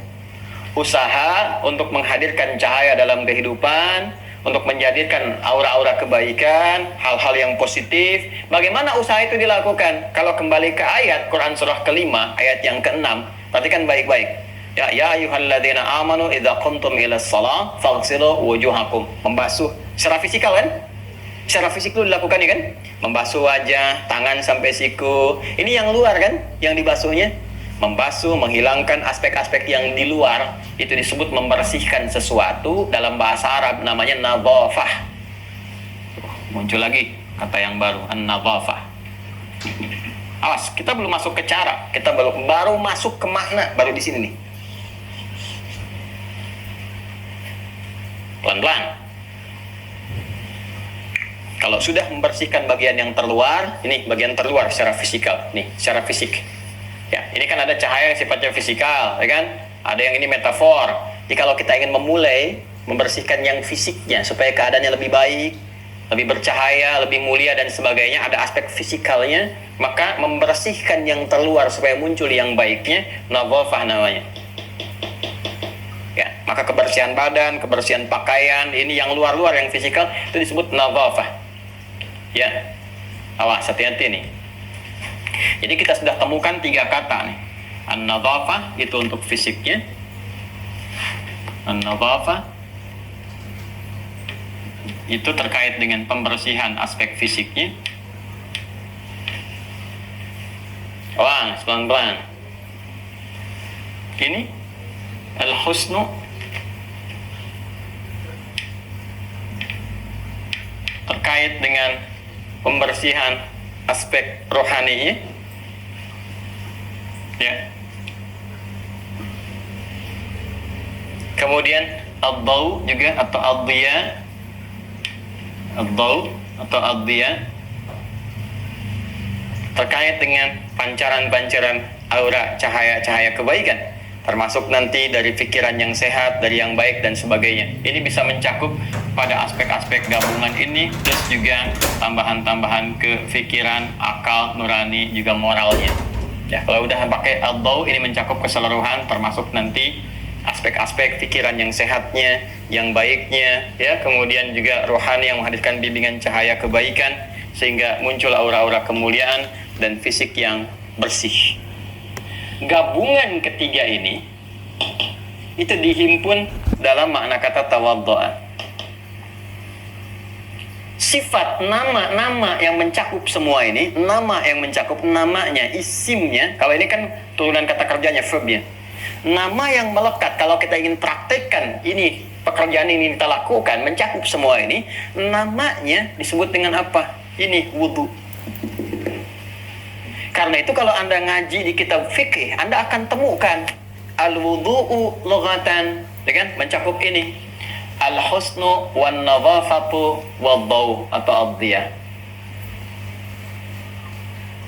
Usaha untuk menghadirkan cahaya dalam kehidupan, untuk menjadikan aura-aura kebaikan, hal-hal yang positif. Bagaimana usaha itu dilakukan? Kalau kembali ke ayat Quran surah kelima, ayat yang ke-6, perhatikan baik-baik. Ya ayyuhalladzina amanu idza qumtum ilas shalah faghsilu wujuhakum. Membasuh secara fisikal kan? Secara fisik itu dilakukan ya kan? Membasuh wajah, tangan sampai siku. Ini yang luar kan? Yang dibasuhnya. Membasuh, menghilangkan aspek-aspek yang di luar, itu disebut membersihkan sesuatu. Dalam bahasa Arab namanya nadhafah. Muncul lagi kata yang baru, an-nadhafah. Awas, kita belum masuk ke cara, kita baru masuk ke makna, baru di sini nih. Pelan-pelan. Kalau sudah membersihkan bagian yang terluar, ini bagian terluar secara fisikal, nih, secara fisik. Ya, ini kan ada cahaya yang sifatnya fisikal, ya kan? Ada yang ini metafor. Jadi kalau kita ingin memulai membersihkan yang fisiknya supaya keadaannya lebih baik, lebih bercahaya, lebih mulia dan sebagainya, ada aspek fisikalnya, maka membersihkan yang terluar supaya muncul yang baiknya, nadhafah namanya. Ya, maka kebersihan badan, kebersihan pakaian, ini yang luar-luar yang fisikal itu disebut nadhafah. Ya. Awas, hati-hati nih. Jadi kita sudah temukan 3 kata nih. An-nadhafah itu untuk fisiknya. An-nadhafah itu terkait dengan pembersihan aspek fisiknya. Wah, pelan-pelan. Ini al-husnu terkait dengan pembersihan aspek rohaninya, ya. Kemudian ad-daw juga atau ad-diya, ad-daw atau ad-diya terkait dengan pancaran-pancaran aura cahaya-cahaya kebaikan, termasuk nanti dari pikiran yang sehat, dari yang baik dan sebagainya. Ini bisa mencakup pada aspek-aspek gabungan ini, plus juga tambahan-tambahan ke pikiran, akal, nurani, juga moralnya. Ya, kalau udah pakai ad-daw ini mencakup keseluruhan, termasuk nanti aspek-aspek pikiran yang sehatnya, yang baiknya, ya, kemudian juga rohani yang menghadirkan bimbingan cahaya kebaikan sehingga muncul aura-aura kemuliaan dan fisik yang bersih. Gabungan ketiga ini itu dihimpun dalam makna kata tawaddu'a. Sifat nama-nama yang mencakup semua ini, nama yang mencakup namanya, isimnya, kalau ini kan turunan kata kerjanya, verbnya. Nama yang melekat, kalau kita ingin praktekkan ini, pekerjaan ini kita lakukan, mencakup semua ini, namanya disebut dengan apa? Ini wudu. Karena itu kalau Anda ngaji di kitab fikih, Anda akan temukan al-wudu'u lughatan, ya kan? Mencakup ini. Al-husnu wan nadhafatu wad-daw atau ad-diya.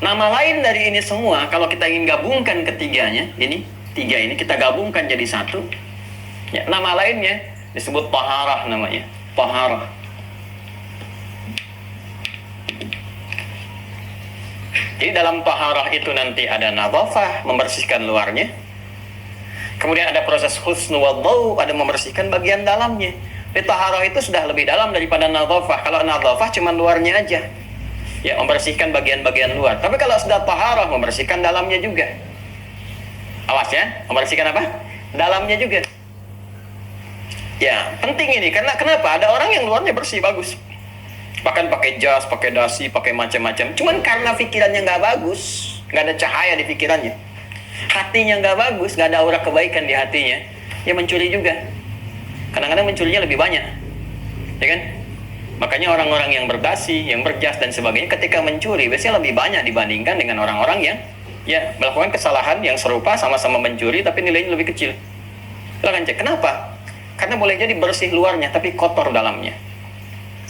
Nama lain dari ini semua kalau kita ingin gabungkan ketiganya, ini tiga ini kita gabungkan jadi satu. Ya, nama lainnya disebut taharah namanya. taharah. Jadi dalam taharah itu nanti ada nadhafah, membersihkan luarnya. Kemudian ada proses husnu wadau, ada membersihkan bagian dalamnya. Di taharah itu sudah lebih dalam daripada nadhafah. Kalau nadhafah cuma luarnya aja, ya, membersihkan bagian-bagian luar. Tapi kalau sudah taharah, membersihkan dalamnya juga. Awas ya, membersihkan apa? Dalamnya juga. Ya, penting ini karena kenapa? Ada orang yang luarnya bersih, bagus, bahkan pakai jas, pakai dasi, pakai macam-macam. Cuman karena pikirannya nggak bagus, nggak ada cahaya di pikirannya, hatinya nggak bagus, nggak ada aura kebaikan di hatinya, ya mencuri juga. Kadang-kadang mencurinya lebih banyak, ya kan? Makanya orang-orang yang berdasi, yang berjas dan sebagainya, ketika mencuri biasanya lebih banyak dibandingkan dengan orang-orang yang ya melakukan kesalahan yang serupa, sama-sama mencuri tapi nilainya lebih kecil. Silahkan cek. Kenapa? Karena boleh jadi bersih luarnya tapi kotor dalamnya.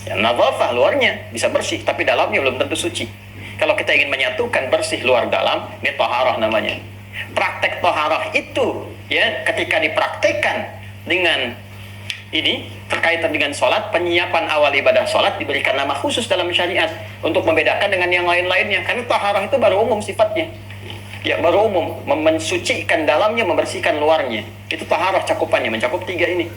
Ya, nadhafah luarnya bisa bersih tapi dalamnya belum tentu suci. Kalau kita ingin menyatukan bersih luar dalam, ini taharah namanya. Praktek taharah itu ya ketika dipraktekkan dengan ini terkaitan dengan sholat, penyiapan awal ibadah sholat diberikan nama khusus dalam syariat untuk membedakan dengan yang lain-lainnya. Karena taharah itu baru umum sifatnya, ya baru umum, mensucikan dalamnya, membersihkan luarnya. Itu taharah cakupannya, mencakup 3 ini.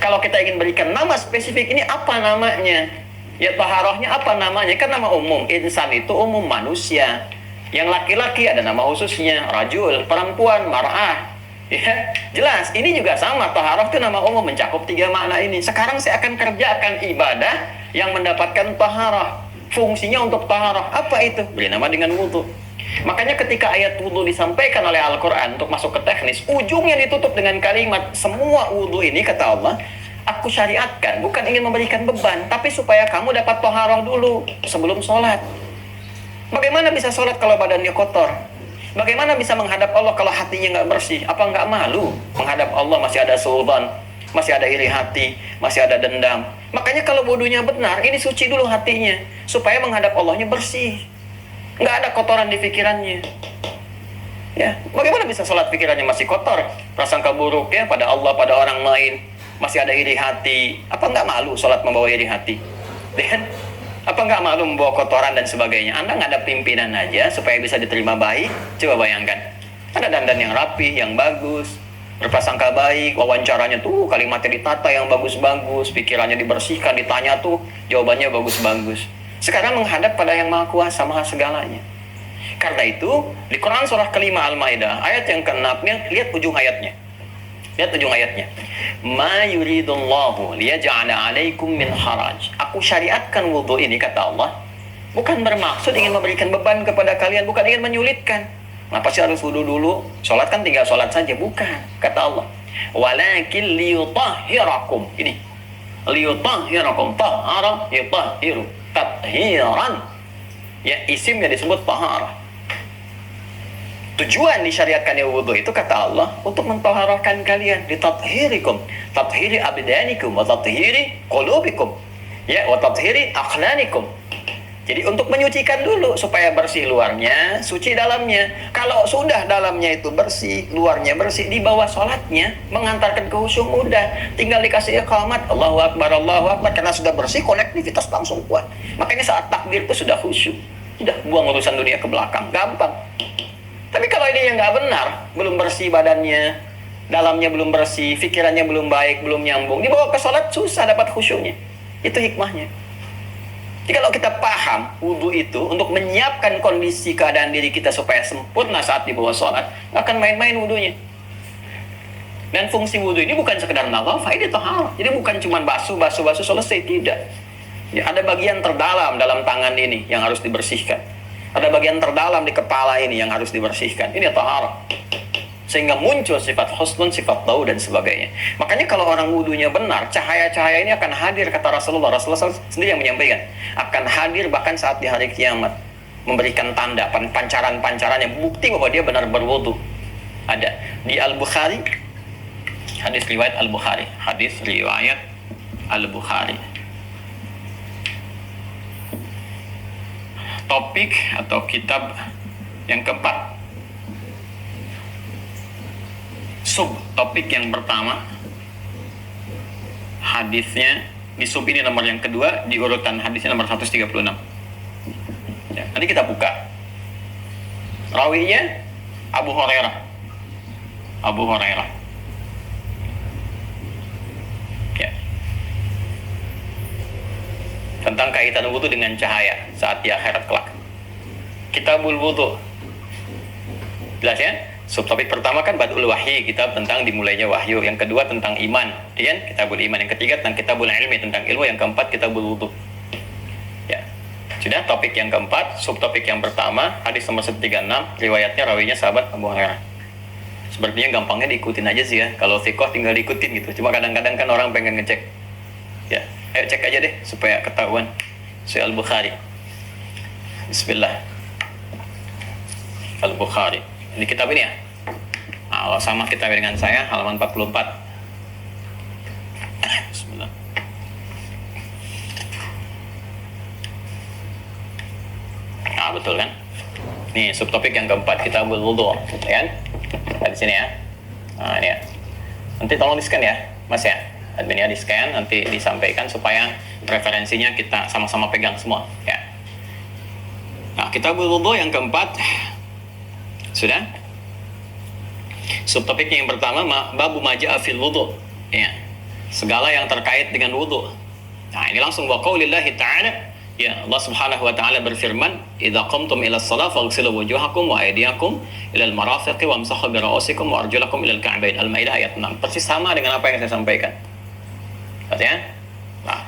Kalau kita ingin berikan nama spesifik, ini apa namanya? Ya taharahnya apa namanya? Kan nama umum, insan itu umum manusia. Yang laki-laki ada nama khususnya, rajul, perempuan, mar'ah. Ya, jelas. Ini juga sama. Taharah itu nama umum, mencakup 3 makna ini. Sekarang saya akan kerjakan ibadah yang mendapatkan taharah. Fungsinya untuk taharah. Apa itu? Beri nama dengan wudu. Makanya ketika ayat wudu disampaikan oleh Al-Quran untuk masuk ke teknis, ujungnya ditutup dengan kalimat semua wudu ini, kata Allah, aku syariatkan bukan ingin memberikan beban, tapi supaya kamu dapat taharah dulu sebelum sholat. Bagaimana bisa sholat kalau badannya kotor? Bagaimana bisa menghadap Allah kalau hatinya nggak bersih? Apa nggak malu menghadap Allah masih ada suudzon, masih ada iri hati, masih ada dendam? Makanya kalau wudunya benar, ini suci dulu hatinya supaya menghadap Allahnya bersih, nggak ada kotoran di pikirannya. Ya, bagaimana bisa sholat pikirannya masih kotor, prasangka buruk ya pada Allah, pada orang lain, masih ada iri hati? Apa nggak malu sholat membawa iri hati? Dan apa nggak malu membawa kotoran dan sebagainya? Anda nggak ada pimpinan aja supaya bisa diterima baik. Coba bayangkan, ada dandan yang rapi, yang bagus, berprasangka baik, wawancaranya tuh kalimatnya ditata yang bagus-bagus, pikirannya dibersihkan, ditanya tuh jawabannya bagus-bagus. Sekarang menghadap pada yang maha kuasa, maha segalanya. Karena itu di Quran surah kelima Al-Maidah ayat yang ke-6, lihat ujung ayatnya. Lihat ujung ayatnya. Ma yuridullahu liyaj'ala 'alaikum min haraj. Aku syariatkan wudu ini, kata Allah, bukan bermaksud ingin memberikan beban kepada kalian, bukan ingin menyulitkan. Kenapa sih harus wudu dulu? Sholat kan tinggal sholat saja, bukan, kata Allah. Walakin liyutahhirakum. Ini liyutahhirakum, tahara yutahhiru, tathiran. Ya, isimnya disebut taharah. Tujuan disyariatkannya wudu itu, kata Allah, untuk mentahharahkan kalian, ditathhirikum, tathhiri abdanikum wa tathhiri qulubikum, ya, wa tathhiri akhlanikum. Jadi untuk menyucikan dulu supaya bersih luarnya, suci dalamnya. Kalau sudah dalamnya itu bersih, luarnya bersih, di bawah sholatnya mengantarkan ke khusyuk mudah. Tinggal dikasih iqamat, Allahu Akbar, Allahu Akbar, karena sudah bersih, konektivitas langsung kuat. Makanya saat takbir itu sudah khusyuk, sudah buang urusan dunia ke belakang, gampang. Tapi kalau ini yang nggak benar, belum bersih badannya, dalamnya belum bersih, pikirannya belum baik, belum nyambung, dibawa ke sholat susah dapat khusyuknya. Itu hikmahnya. Jadi kalau kita paham wudu itu untuk menyiapkan kondisi keadaan diri kita supaya sempurna saat dibawa sholat, nggak akan main-main wudunya. Dan fungsi wudu ini bukan sekedar nadhafah, ini taharah. Jadi bukan cuma basuh selesai, tidak. Ya, ada bagian terdalam dalam tangan ini yang harus dibersihkan. Ada bagian terdalam di kepala ini yang harus dibersihkan. Ini taharah. Sehingga muncul sifat husnun, sifat tahu dan sebagainya. Makanya kalau orang wudunya benar, cahaya-cahaya ini akan hadir, kata Rasulullah. Rasulullah sendiri yang menyampaikan. Akan hadir bahkan saat di hari kiamat. Memberikan tanda, pancaran-pancaran yang bukti bahwa dia benar berwudu. Ada. Di Al-Bukhari, hadis riwayat Al-Bukhari. Hadis riwayat Al-Bukhari. Topik atau kitab yang keempat, sub topik yang pertama, hadisnya di sub ini nomor yang kedua, di urutan hadisnya nomor 136. Ya, nanti kita buka. Rawinya Abu Hurairah. Abu Hurairah. Ya. Tentang kaitan wudu dengan cahaya saat di akhirat kelak. Kitabul Wudu. Jelas ya? Subtopik pertama kan Badul Wahyi, kitab tentang dimulainya wahyu. Yang kedua tentang iman, ya kan? Kitabul Iman. Yang ketiga tentang Kitabul Ilmi, tentang ilmu. Yang keempat Kitabul Wudu. Ya. Sudah topik yang keempat, subtopik yang pertama, hadis nomor 136, riwayatnya rawinya sahabat Abu Hurairah. Sepertinya gampangnya diikutin aja sih ya. Kalau thiqah tinggal diikutin gitu. Cuma kadang-kadang kan orang pengen ngecek. Ya, ayo cek aja deh supaya ketahuan. Sahih Al-Bukhari. Bismillah. Al-Bukhari. Ini kitab ini ya. Nah, sama kitab dengan saya, halaman 44. Bismillah. Nah, betul kan? Nih, subtopik yang keempat, Kitabul Wudu, ya kan? Nah, di sini ya. Nah, ini ya. Nanti tolong di-scan ya, Mas ya. Adminnya di-scan, nanti disampaikan supaya referensinya kita sama-sama pegang semua, ya. Nah, Kitabul Wudu yang keempat. Sudah? Subtopiknya yang pertama, babu maja'a fil wudu. Ya. Segala yang terkait dengan wudu. Nah, ini langsung wa qaulillahi ta'ala. Ya, Allah Subhanahu wa taala berfirman, "Idza qumtum ila shalah faghsilu wujuhakum wa aydiyakum ila al-marafiqi wamsahu bi ra'sikum wa arjulakum ila al-ka'bayn." Al-Maidah ayat 6. Persis sama dengan apa yang saya sampaikan. Artinya? Nah,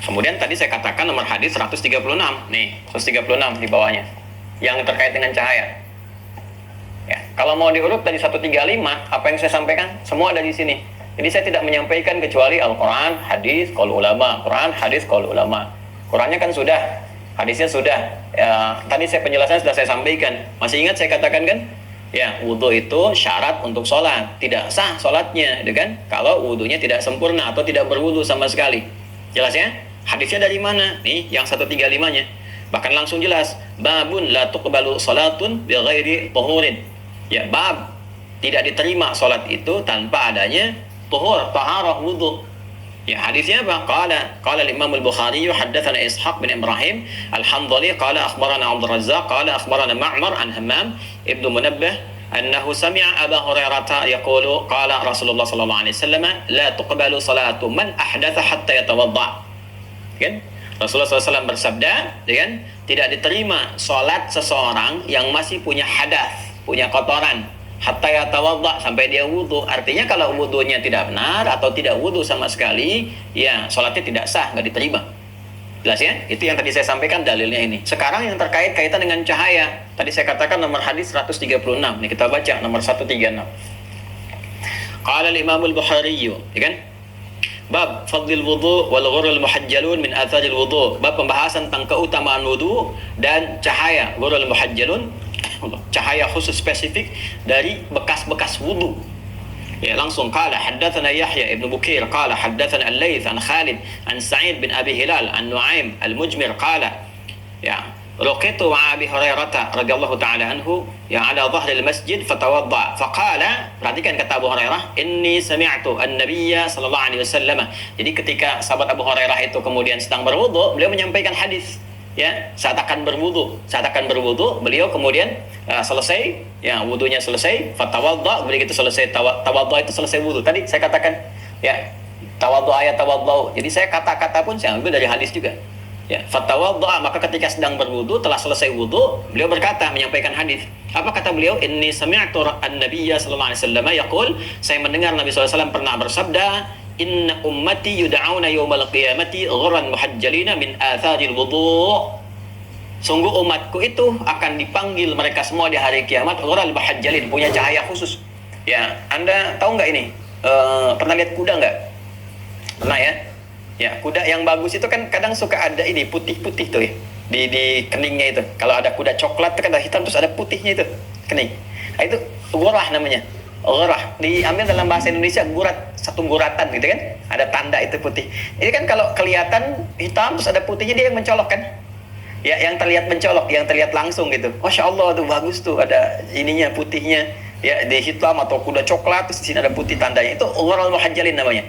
kemudian tadi saya katakan nomor hadis 136. Nih, 136 di bawahnya. Yang terkait dengan cahaya. Ya, kalau mau diurut dari 135, apa yang saya sampaikan semua ada di sini. Jadi saya tidak menyampaikan kecuali Al-Quran, hadis, qaul ulama. Quran, hadis, qaul ulama. Qurannya kan sudah, hadisnya sudah. Ya, tadi saya penjelasannya sudah saya sampaikan. Masih ingat saya katakan kan? Ya, wudu itu syarat untuk sholat. Tidak sah sholatnya, gitu kan? Kalau wudunya tidak sempurna atau tidak berwudu sama sekali. Jelas ya? Hadisnya dari mana? Nih, yang 135-nya. Bahkan langsung jelas. Babun la tuqbalu sholatun bi ghairi tuhurin. Ya, bab tidak diterima sholat itu tanpa adanya tuhur, taharah, wudu. Ya, hadisnya apa? Qala al-Imam al-Bukhari haddatsana Ishaq bin Ibrahim al-Hanzali qala akhbarana Abdul Razzaq qala akhbarana Ma'mar an Hammam ibnu Munabbih annahu sami'a Abu Hurairah yaqulu qala Rasulullah sallallahu alaihi wasallam la tuqbalu salatu man ahdatha hatta yatawadda. Kan? Rasulullah SAW bersabda, kan? Tidak diterima sholat seseorang yang masih punya hadas, punya kotoran, hatta yatawadda, sampai dia wudu. Artinya kalau wudunya tidak benar atau tidak wudu sama sekali, ya sholatnya tidak sah, nggak diterima. Jelas ya? Itu yang tadi saya sampaikan dalilnya ini. Sekarang yang terkait kaitan dengan cahaya. Tadi saya katakan nomor hadis 136. Ini kita baca nomor 136. Qala al-Imam al-Bukhari, ya kan? Bab fadlil wudu wal ghurul muhajjalun min atharil wudu. Bab pembahasan tentang keutamaan wudu dan cahaya ghurul muhajjalun, cahaya khusus spesifik dari bekas-bekas wudu. Ya, langsung qala haddatsana Yahya ibn Bukir qala haddatsana Al-Laits an Khalid an Sa'id bin Abi Hilal an Nu'aim al-Mujmir qala ya laqitu wa Abi Hurairah radhiyallahu ta'ala anhu ya ala dhahri al-masjid fatawadda faqala, perhatikan kata Abu Hurairah, inni sami'tu an-nabiyya sallallahu alaihi wasallam. Jadi ketika sahabat Abu Hurairah itu kemudian sedang berwudu, beliau menyampaikan hadis. Ya, saat akan berwudu, beliau kemudian selesai, ya wudunya selesai, fatawadda, begitu selesai tawadda itu selesai wudu. Tadi saya katakan, ya tawaddu ayat tawaddu. Jadi saya kata-kata pun saya ambil dari hadis juga. Ya, fatawadda, maka ketika sedang berwudu, telah selesai wudu, beliau berkata, menyampaikan hadis. Apa kata beliau? Inni sami'tu an-nabiyya sallallahu alaihi wasallam yaqul, saya mendengar Nabi sallallahu alaihi wasallam pernah bersabda, inna ummati yud'auna yawmal qiyamati ghurran muhajjalina min atharil wudu. Sungguh umatku itu akan dipanggil mereka semua di hari kiamat ghurran muhajjalin, punya cahaya khusus. Ya, Anda tahu nggak ini? Pernah lihat kuda nggak? Pernah ya? Ya, kuda yang bagus itu kan kadang suka ada ini putih-putih tuh ya, di keningnya itu. Kalau ada kuda coklat itu kan ada hitam terus ada putihnya itu kening. Nah, itu ghurrah namanya. Ghurrah diambil dalam bahasa Indonesia gurat, satu guratan gitu kan. Ada tanda itu putih. Ini kan kalau kelihatan hitam terus ada putihnya, dia yang mencolok kan. Ya, yang terlihat mencolok, yang terlihat langsung gitu. Masya Allah tuh bagus tuh, ada ininya putihnya. Ya, di hitam atau kuda coklat terus di sini ada putih tandanya. Itu ghurral muhajjalin namanya.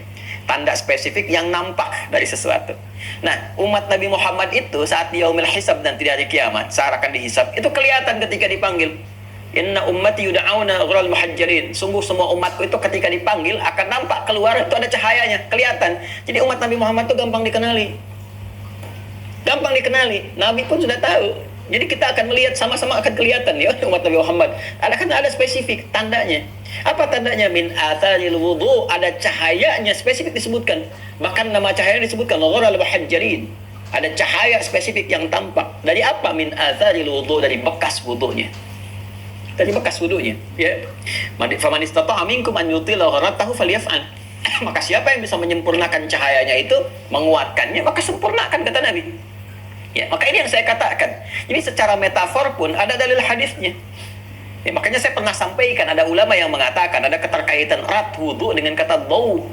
tanda spesifik yang nampak dari sesuatu. Nah, umat Nabi Muhammad itu saat di yaumil hisab nanti di hari kiamat, saat akan dihisab, itu kelihatan ketika dipanggil. Inna ummati yud'auna ghurral muhajjalin. Sungguh semua umatku itu ketika dipanggil akan nampak keluar, itu ada cahayanya, kelihatan. Jadi umat Nabi Muhammad itu gampang dikenali. Gampang dikenali. Nabi pun sudah tahu. Jadi kita akan melihat sama-sama akan kelihatan ya umat Nabi Muhammad. Ada spesifik tandanya. Apa tandanya? Min atharil wudu, ada cahayanya spesifik disebutkan. Bahkan nama cahayanya disebutkan ghurral muhajjalin. Ada cahaya spesifik yang tampak. Dari apa? Min atharil wudu, dari bekas wudunya. Dari bekas wudunya, ya. Faman istata'a minkum an yutila ghurratahu falyaf'al. Maka siapa yang bisa menyempurnakan cahayanya itu, menguatkannya, maka sempurnakan, kata Nabi. Ya, maka ini yang saya katakan. Jadi secara metafor pun ada dalil hadisnya. Ya, makanya saya pernah sampaikan, ada ulama yang mengatakan ada keterkaitan erat wudu dengan kata bau.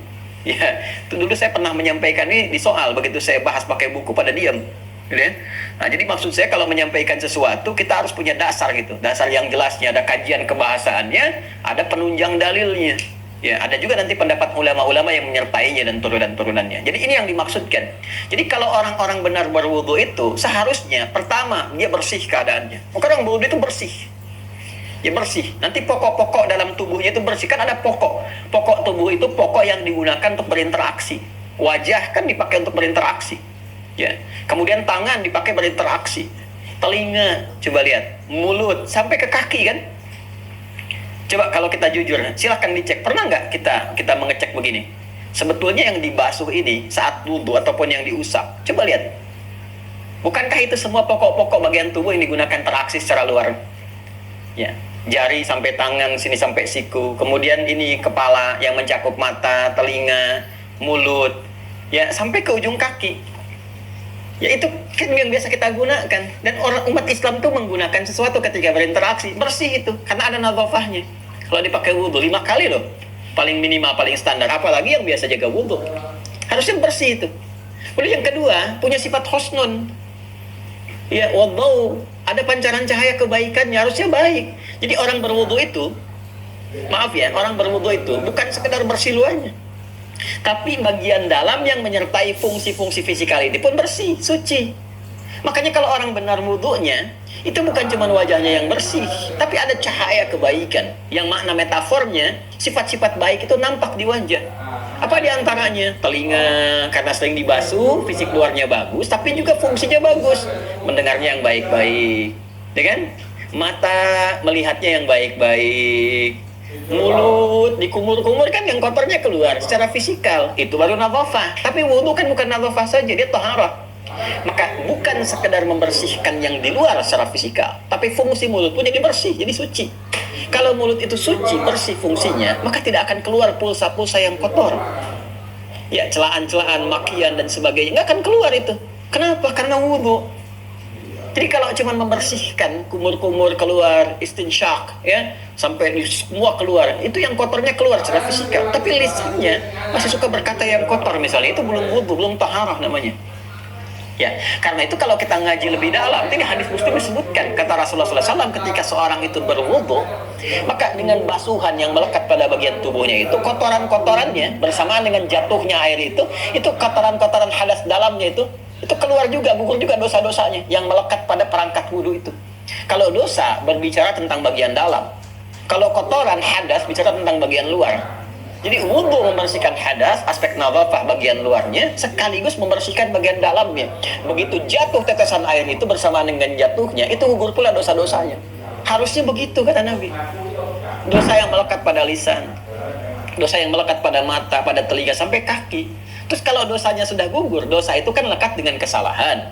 Ya, itu dulu saya pernah menyampaikan ini di soal, begitu saya bahas pakai buku pada diam. Gitu ya. Nah, jadi maksud saya kalau menyampaikan sesuatu kita harus punya dasar gitu. Dasar yang jelasnya, ada kajian kebahasaannya, ada penunjang dalilnya. Ya, ada juga nanti pendapat ulama-ulama yang menyertainya dan turunan-turunannya. Jadi ini yang dimaksudkan. Jadi kalau orang-orang benar berwudu itu seharusnya pertama dia bersih keadaannya. Maka orang berwudu itu bersih. Ya bersih. Nanti pokok-pokok dalam tubuhnya itu bersih. Kan ada pokok. Pokok tubuh itu pokok yang digunakan untuk berinteraksi. Wajah kan dipakai untuk berinteraksi. Ya. Kemudian tangan dipakai berinteraksi. Telinga, coba lihat. Mulut sampai ke kaki kan. Coba kalau kita jujur, silahkan dicek. Pernah nggak kita mengecek begini? Sebetulnya yang dibasuh ini saat wudu ataupun yang diusap, coba lihat. Bukankah itu semua pokok-pokok bagian tubuh yang digunakan interaksi secara luar? Ya, jari sampai tangan, sini sampai siku. Kemudian ini kepala yang mencakup mata, telinga, mulut, ya sampai ke ujung kaki. Ya itu kan yang biasa kita gunakan. Dan orang umat Islam tuh menggunakan sesuatu ketika berinteraksi, bersih itu, karena ada nadhafahnya. Kalau dipakai wudu 5 kali loh, paling minimal, paling standar. Apalagi yang biasa jaga wudu, harusnya bersih itu. Kemudian yang kedua, punya sifat husnun. Ya, wadau, ada pancaran cahaya kebaikannya, harusnya baik. Jadi orang berwudu itu, maaf ya, orang berwudu itu bukan sekedar bersih luarnya, tapi bagian dalam yang menyertai fungsi-fungsi fisikal ini pun bersih, suci. Makanya kalau orang benar wudunya, itu bukan cuma wajahnya yang bersih, tapi ada cahaya kebaikan. Yang makna metafornya, sifat-sifat baik itu nampak di wajah. Apa diantaranya? Telinga, karena sering dibasuh, fisik luarnya bagus, tapi juga fungsinya bagus. Mendengarnya yang baik-baik, ya kan? Mata, melihatnya yang baik-baik. Mulut dikumur-kumur kan yang kotornya keluar secara fisikal, itu baru nadhafah. Tapi wudu kan bukan nadhafah saja, dia taharah. Maka bukan sekedar membersihkan yang di luar secara fisikal, tapi fungsi mulut pun jadi bersih, jadi suci. Kalau mulut itu suci, bersih fungsinya, maka tidak akan keluar pulsa-pulsa yang kotor. Ya, celaan-celaan, makian dan sebagainya nggak akan keluar itu. Kenapa? Karena wudu. Jadi kalau cuma membersihkan kumur-kumur keluar, istinsyak, ya, sampai semua keluar, itu yang kotornya keluar secara fisikal. Tapi lisannya masih suka berkata yang kotor misalnya, itu belum wudu, belum taharah namanya. Ya, karena itu kalau kita ngaji lebih dalam, ini hadis Muslim disebutkan, kata Rasulullah SAW, ketika seorang itu berwudu, maka dengan basuhan yang melekat pada bagian tubuhnya itu, kotoran-kotorannya bersamaan dengan jatuhnya air itu kotoran-kotoran hadas dalamnya itu keluar juga, gugur juga dosa-dosanya yang melekat pada perangkat wudu itu. Kalau dosa berbicara tentang bagian dalam, kalau kotoran hadas bicara tentang bagian luar. Jadi wudu membersihkan hadas, aspek nadhafah bagian luarnya, sekaligus membersihkan bagian dalamnya. Begitu jatuh tetesan air itu bersamaan dengan jatuhnya, itu gugur pula dosa-dosanya. Harusnya begitu kata Nabi. Dosa yang melekat pada lisan, dosa yang melekat pada mata, pada telinga sampai kaki. Terus kalau dosanya sudah gugur, dosa itu kan lekat dengan kesalahan.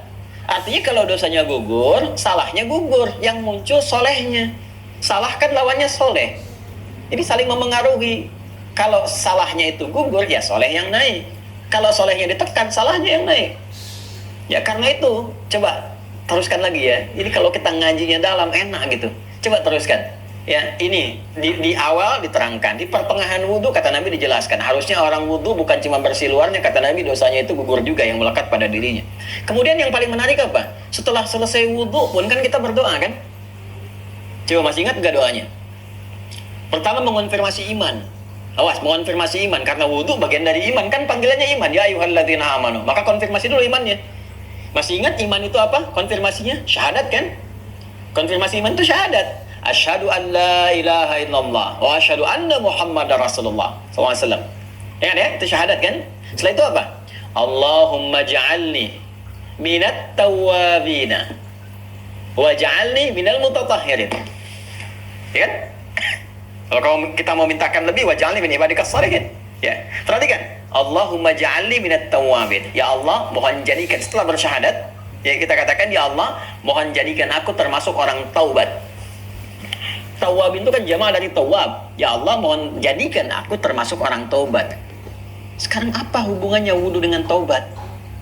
Artinya kalau dosanya gugur, salahnya gugur. Yang muncul solehnya. Salah kan lawannya soleh. Jadi saling memengaruhi. Kalau salahnya itu gugur, ya soleh yang naik. Kalau solehnya ditekan, salahnya yang naik. Ya karena itu, coba teruskan lagi ya. Jadi kalau kita ngajinya dalam, enak gitu. Coba teruskan. Ya ini di awal diterangkan, di pertengahan wudu kata Nabi dijelaskan. Harusnya orang wudu bukan cuma bersih luarnya, kata Nabi dosanya itu gugur juga yang melekat pada dirinya. Kemudian yang paling menarik apa? Setelah selesai wudu pun kan kita berdoa kan? Coba masih ingat gak doanya? Pertama mengonfirmasi iman. Awas, mengonfirmasi iman, karena wudhu bagian dari iman, kan panggilannya iman, ya ayyuhalladzina amanu. Maka konfirmasi dulu imannya. Masih ingat iman itu apa? Konfirmasinya syahadat kan? Konfirmasi iman itu syahadat. Asyhadu an la ilaha illallah wa asyhadu anna Muhammadar Rasulullah SAW. Ya, itu syahadat kan? Setelah itu apa? Allahumma ja'alni minat tawwabina wa ja'alni minal mutatahhirin. Ya kan? Kalau kita mau mintakan lebih, waj'alni min ibadikas shalihin. Ya, perhatikan. Allahumma ja'alni minat tawwabin. Ya Allah, mohon jadikan, setelah bersyahadat, ya kita katakan, ya Allah, mohon jadikan aku termasuk orang taubat. Tawwabin itu kan jamaah dari tawwab. Ya Allah, mohon jadikan aku termasuk orang taubat. Sekarang apa hubungannya wudhu dengan taubat?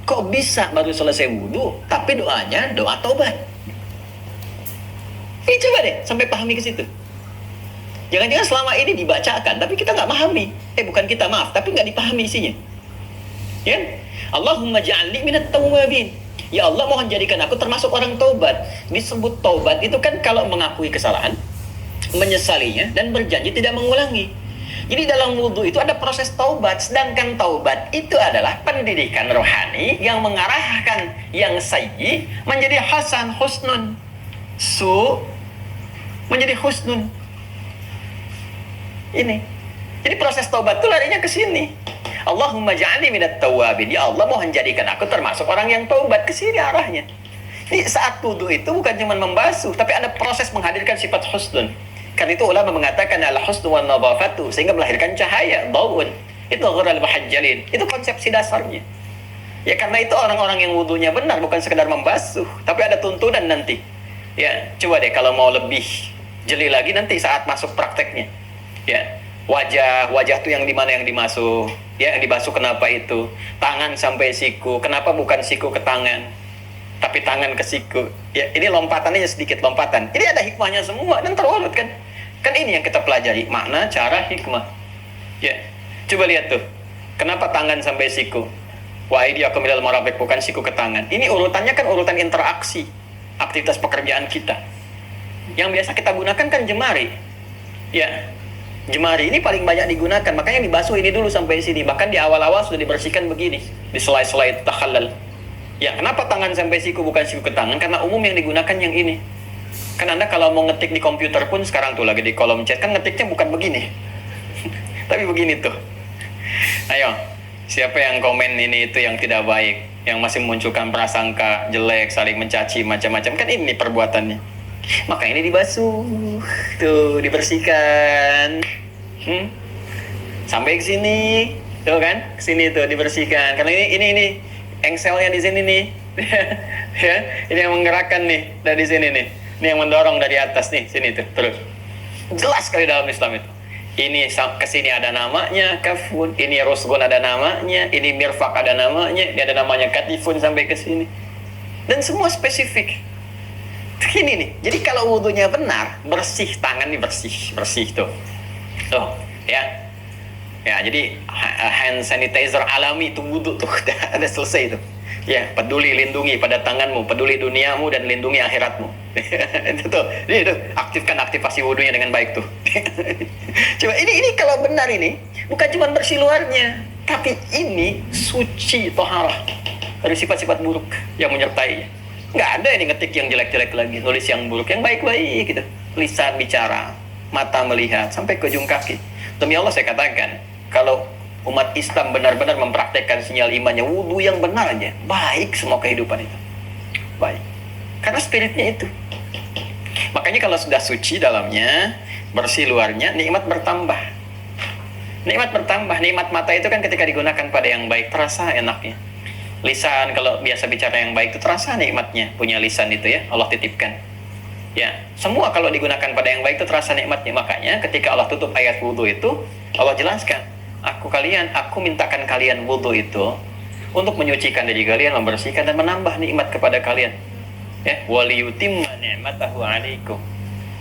Kok bisa baru selesai wudhu, tapi doanya doa taubat? Ini coba deh, sampai pahami ke situ. Jangan-jangan selama ini dibacakan, tapi kita nggak pahami. Bukan kita, maaf, tapi nggak dipahami isinya. Ya? Allahumma ja'alni minat tawwabin. Ya Allah, mohon jadikan aku termasuk orang taubat. Disebut taubat itu kan kalau mengakui kesalahan, menyesalinya, dan berjanji tidak mengulangi. Jadi dalam wudhu itu ada proses taubat. Sedangkan taubat itu adalah pendidikan rohani yang mengarahkan yang sayyi menjadi hasan, husnun. Menjadi husnun. Ini. Jadi proses taubat itu larinya ke sini. Allahumma ja'alni minat tawwabin. Ya Allah, mohon jadikan aku termasuk orang yang taubat. Ke sini arahnya. Jadi saat wudu itu bukan cuma membasuh, tapi ada proses menghadirkan sifat husnun. Karena itu ulama mengatakan al-husnu wan nadhafatu, sehingga melahirkan cahaya, daun. Itu ghurral muhajjalin. Itu konsepsi dasarnya. Ya karena itu orang-orang yang wudunya benar, bukan sekedar membasuh, tapi ada tuntunan nanti. Ya, coba deh kalau mau lebih jeli lagi nanti saat masuk prakteknya. Ya, wajah tuh yang di mana yang dimasuh, ya, yang dibasuh kenapa itu? Tangan sampai siku, kenapa bukan siku ke tangan, tapi tangan ke siku? Ya, ini lompatannya sedikit lompatan. Ini ada hikmahnya semua dan terurut kan? Kan ini yang kita pelajari, makna, cara, hikmah. Ya, coba lihat tuh, kenapa tangan sampai siku? Wa aydiyakum ilal marafiq, bukan siku ke tangan. Ini urutannya kan urutan interaksi, aktivitas pekerjaan kita. Yang biasa kita gunakan kan jemari. Ya. Jemari ini paling banyak digunakan, makanya dibasuh ini dulu sampai sini. Bahkan di awal-awal sudah dibersihkan begini, di selai-selai takhallal. Ya, kenapa tangan sampai siku bukan siku ke tangan? Karena umum yang digunakan yang ini. Kan Anda kalau mau ngetik di komputer pun sekarang tuh lagi di kolom chat, kan ngetiknya bukan begini. Tapi begini tuh. Ayo, siapa yang komen ini itu yang tidak baik, yang masih memunculkan prasangka jelek, saling mencaci macam-macam, kan ini perbuatannya. Maka ini dibasuh, tuh dibersihkan, sampai ke sini, tuh kan, ke sini tuh dibersihkan. Karena ini engselnya di sini nih, ya, ini yang menggerakkan nih dari sini nih, ini yang mendorong dari atas nih, sini tuh, terus jelas sekali dalam Islam itu. Ini ke sini ada namanya kafun, ini rusgun ada namanya, ini mirfak ada namanya, ini ada namanya katifun sampai ke sini, dan semua spesifik. Ini nih, jadi kalau wudhunya benar, bersih, tangan nih bersih tuh, ya, jadi hand sanitizer alami itu wudhu tuh, udah selesai tuh, ya, peduli lindungi pada tanganmu, peduli duniamu dan lindungi akhiratmu, itu tuh, aktifkan aktivasi wudhunya dengan baik tuh. Coba ini kalau benar ini, bukan cuma bersih luarnya, tapi ini suci toharah dari sifat-sifat buruk yang menyertainya. Nggak ada ini ngetik yang jelek-jelek lagi, nulis yang buruk, yang baik-baik gitu. Lisan bicara, mata melihat, sampai ke ujung kaki. Demi Allah saya katakan, kalau umat Islam benar-benar mempraktekkan sinyal imannya, wudhu yang benar aja, baik semua kehidupan itu. Baik. Karena spiritnya itu. Makanya kalau sudah suci dalamnya, bersih luarnya, nikmat bertambah. Nikmat bertambah. Nikmat mata itu kan ketika digunakan pada yang baik, terasa enaknya. Lisan kalau biasa bicara yang baik itu terasa nikmatnya, punya lisan itu ya, Allah titipkan. Ya, semua kalau digunakan pada yang baik itu terasa nikmatnya. Makanya ketika Allah tutup ayat wudhu itu, Allah jelaskan, aku mintakan kalian wudhu itu untuk menyucikan diri kalian, membersihkan dan menambah nikmat kepada kalian. Ya, waliyutimma ni'matahu 'alaikum,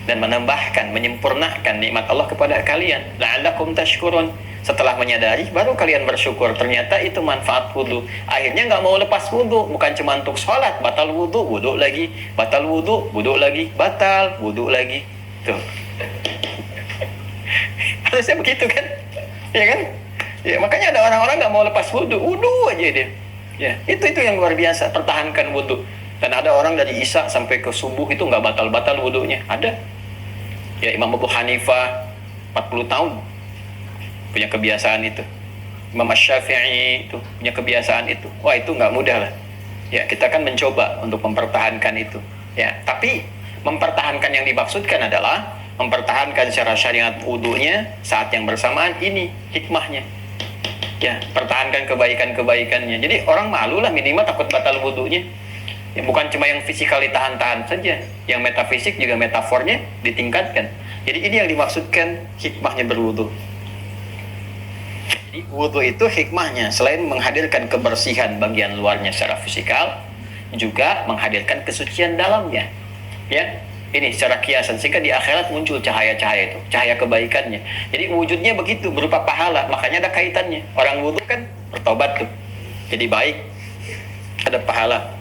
dan menambahkan, menyempurnakan nikmat Allah kepada kalian. La'allakum tashkurun. Setelah menyadari, baru kalian bersyukur. Ternyata itu manfaat wudhu. Akhirnya nggak mau lepas wudhu. Bukan cuma untuk sholat, batal wudhu, wudhu lagi. Batal wudhu, wudhu lagi. Batal, wudhu lagi. Tuh. Harusnya begitu kan? Ya kan? Ya, makanya ada orang-orang nggak mau lepas wudhu aja dia. Ya, itu yang luar biasa, pertahankan wudhu. Dan ada orang dari Isya sampai ke subuh itu nggak batal-batal wudhunya. Ada. Ya, Imam Abu Hanifah 40 tahun punya kebiasaan itu. Imam Asy-Syafi'i itu punya kebiasaan itu. Wah, itu nggak mudah lah. Ya, kita kan mencoba untuk mempertahankan itu. Ya, tapi mempertahankan yang dimaksudkan adalah mempertahankan secara syariat wudhunya saat yang bersamaan ini hikmahnya. Ya, pertahankan kebaikan-kebaikannya. Jadi orang malu lah minimal takut batal wudhunya. Ya, bukan cuma yang fisikal ditahan-tahan saja, yang metafisik juga metafornya ditingkatkan. Jadi ini yang dimaksudkan hikmahnya berwudhu. Jadi wudhu itu hikmahnya selain menghadirkan kebersihan bagian luarnya secara fisikal, juga menghadirkan kesucian dalamnya. Ya, ini secara kiasan sehingga di akhirat muncul cahaya-cahaya itu, cahaya kebaikannya. Jadi wujudnya begitu berupa pahala, makanya ada kaitannya. Orang wudhu kan bertobat tuh, jadi baik, ada pahala.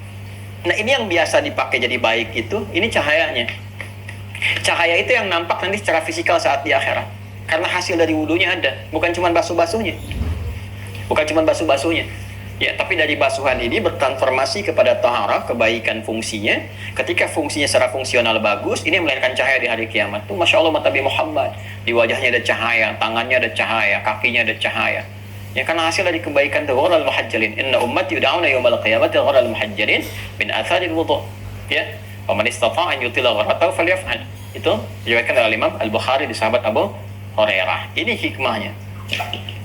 Nah, ini yang biasa dipakai jadi baik itu, ini cahayanya. Cahaya itu yang nampak nanti secara fisikal saat di akhirat. Karena hasil dari wudhunya ada, bukan cuma basuh-basuhnya. Bukan cuma basuh-basuhnya. Ya, tapi dari basuhan ini bertransformasi kepada taharah, kebaikan fungsinya. Ketika fungsinya secara fungsional bagus, ini melahirkan cahaya di hari kiamat. Tuh, Masya Allah, mata Nabi Muhammad. Di wajahnya ada cahaya, tangannya ada cahaya, kakinya ada cahaya. Ya, karena hasil dari kebaikan itu ghural muhajjalin. Inna ummati yud'auna yawmal qiyamati ghural muhajjalin min atharil wudu'. Ya. Wa man istata'a an yutila ghurratahu falyaf'al. Itu diriwayatkan oleh Imam Al-Bukhari di sahabat Abu Hurairah. Ini hikmahnya.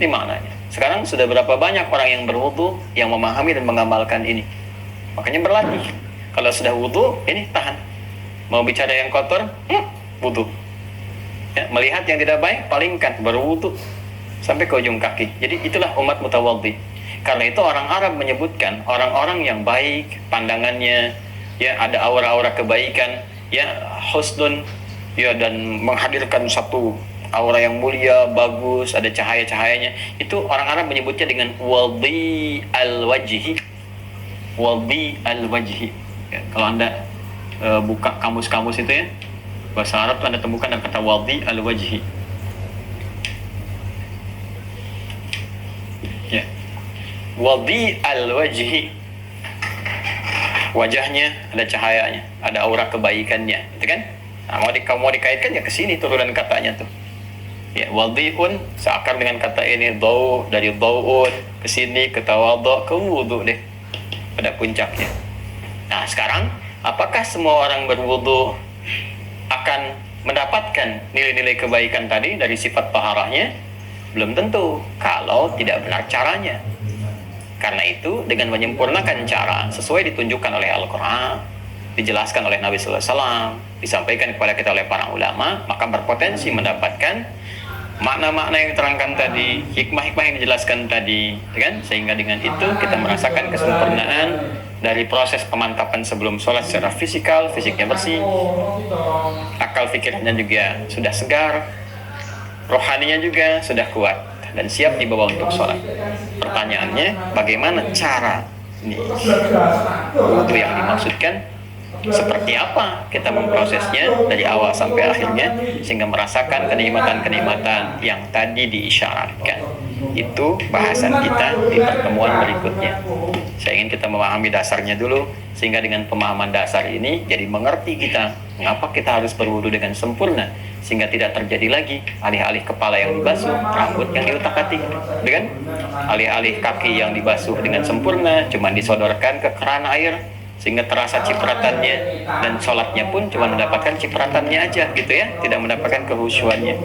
Ini maknanya. Sekarang sudah berapa banyak orang yang berwudu yang memahami dan mengamalkan ini. Makanya berlatih. Kalau sudah wudu, ini tahan. Mau bicara yang kotor, wudu. Ya, melihat yang tidak baik, palingkan, berwudu sampai ke ujung kaki. Jadi itulah umat mutawaddi. Karena itu orang Arab menyebutkan orang-orang yang baik pandangannya, ya ada aura-aura kebaikan, ya husnun, ya dan menghadirkan satu aura yang mulia, bagus, ada cahaya-cahayanya. Itu orang Arab menyebutnya dengan wadi al-wajhi. Wadi al-wajhi. Ya, kalau Anda buka kamus-kamus itu ya, bahasa Arab itu Anda temukan ada kata wadi al-wajhi. Ya. Wadi al-wajhi. Wajahnya ada cahayanya, ada aura kebaikannya, itu kan? Nah, mau dikaitkan ya ke sini turunan katanya tuh. Ya, wadi'un seakar dengan kata ini, dau dari dau'un ke sini ke tawadhu ke wudu deh pada puncaknya. Nah, sekarang apakah semua orang berwudu akan mendapatkan nilai-nilai kebaikan tadi dari sifat taharahnya? Belum tentu kalau tidak benar caranya. Karena itu dengan menyempurnakan cara sesuai ditunjukkan oleh Al-Quran, dijelaskan oleh Nabi Sallallahu Alaihi Wasallam, disampaikan kepada kita oleh para ulama, maka berpotensi mendapatkan makna-makna yang diterangkan tadi, hikmah-hikmah yang dijelaskan tadi, kan? Sehingga dengan itu kita merasakan kesempurnaan dari proses pemantapan sebelum sholat secara fisiknya bersih, akal fikirnya juga sudah segar, rohaninya juga sudah kuat dan siap dibawa untuk sholat. Pertanyaannya, bagaimana cara ini wudhu yang dimaksudkan? Seperti apa kita memprosesnya dari awal sampai akhirnya sehingga merasakan kenikmatan-kenikmatan yang tadi diisyaratkan. Itu bahasan kita di pertemuan berikutnya. Saya ingin kita memahami dasarnya dulu sehingga dengan pemahaman dasar ini jadi mengerti kita mengapa kita harus berwudu dengan sempurna sehingga tidak terjadi lagi alih-alih kepala yang dibasuh, rambut yang diutak-atik, kan? Alih-alih kaki yang dibasuh dengan sempurna cuma disodorkan ke keran air sehingga terasa cipratannya dan sholatnya pun cuma mendapatkan cipratannya aja gitu ya, tidak mendapatkan kehusyuannya.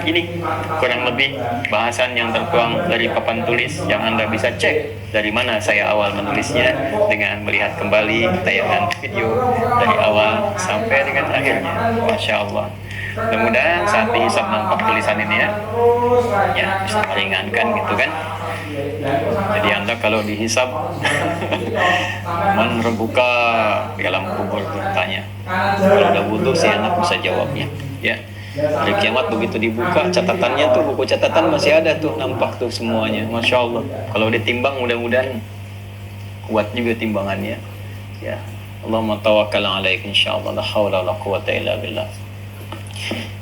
Ini kurang lebih bahasan yang tertuang dari papan tulis yang Anda bisa cek dari mana saya awal menulisnya dengan melihat kembali tayangan video dari awal sampai dengan akhirnya. Masya Allah. Mudah-mudahan saat dihisap nampak tulisan ini ya bisa meringankan gitu kan. Jadi Anda kalau dihisap man terbuka di dalam kubur bertanya. Kalau udah butuh sih anak bisa jawabnya. Ya. Hari kiamat begitu dibuka catatannya tuh, buku catatan masih ada tuh, nampak tuh semuanya. Masya Allah. Kalau ditimbang mudah-mudahan kuat juga timbangannya. Ya. Allahumma tawakkal alaik insyaallah la haula wala quwata illa billah.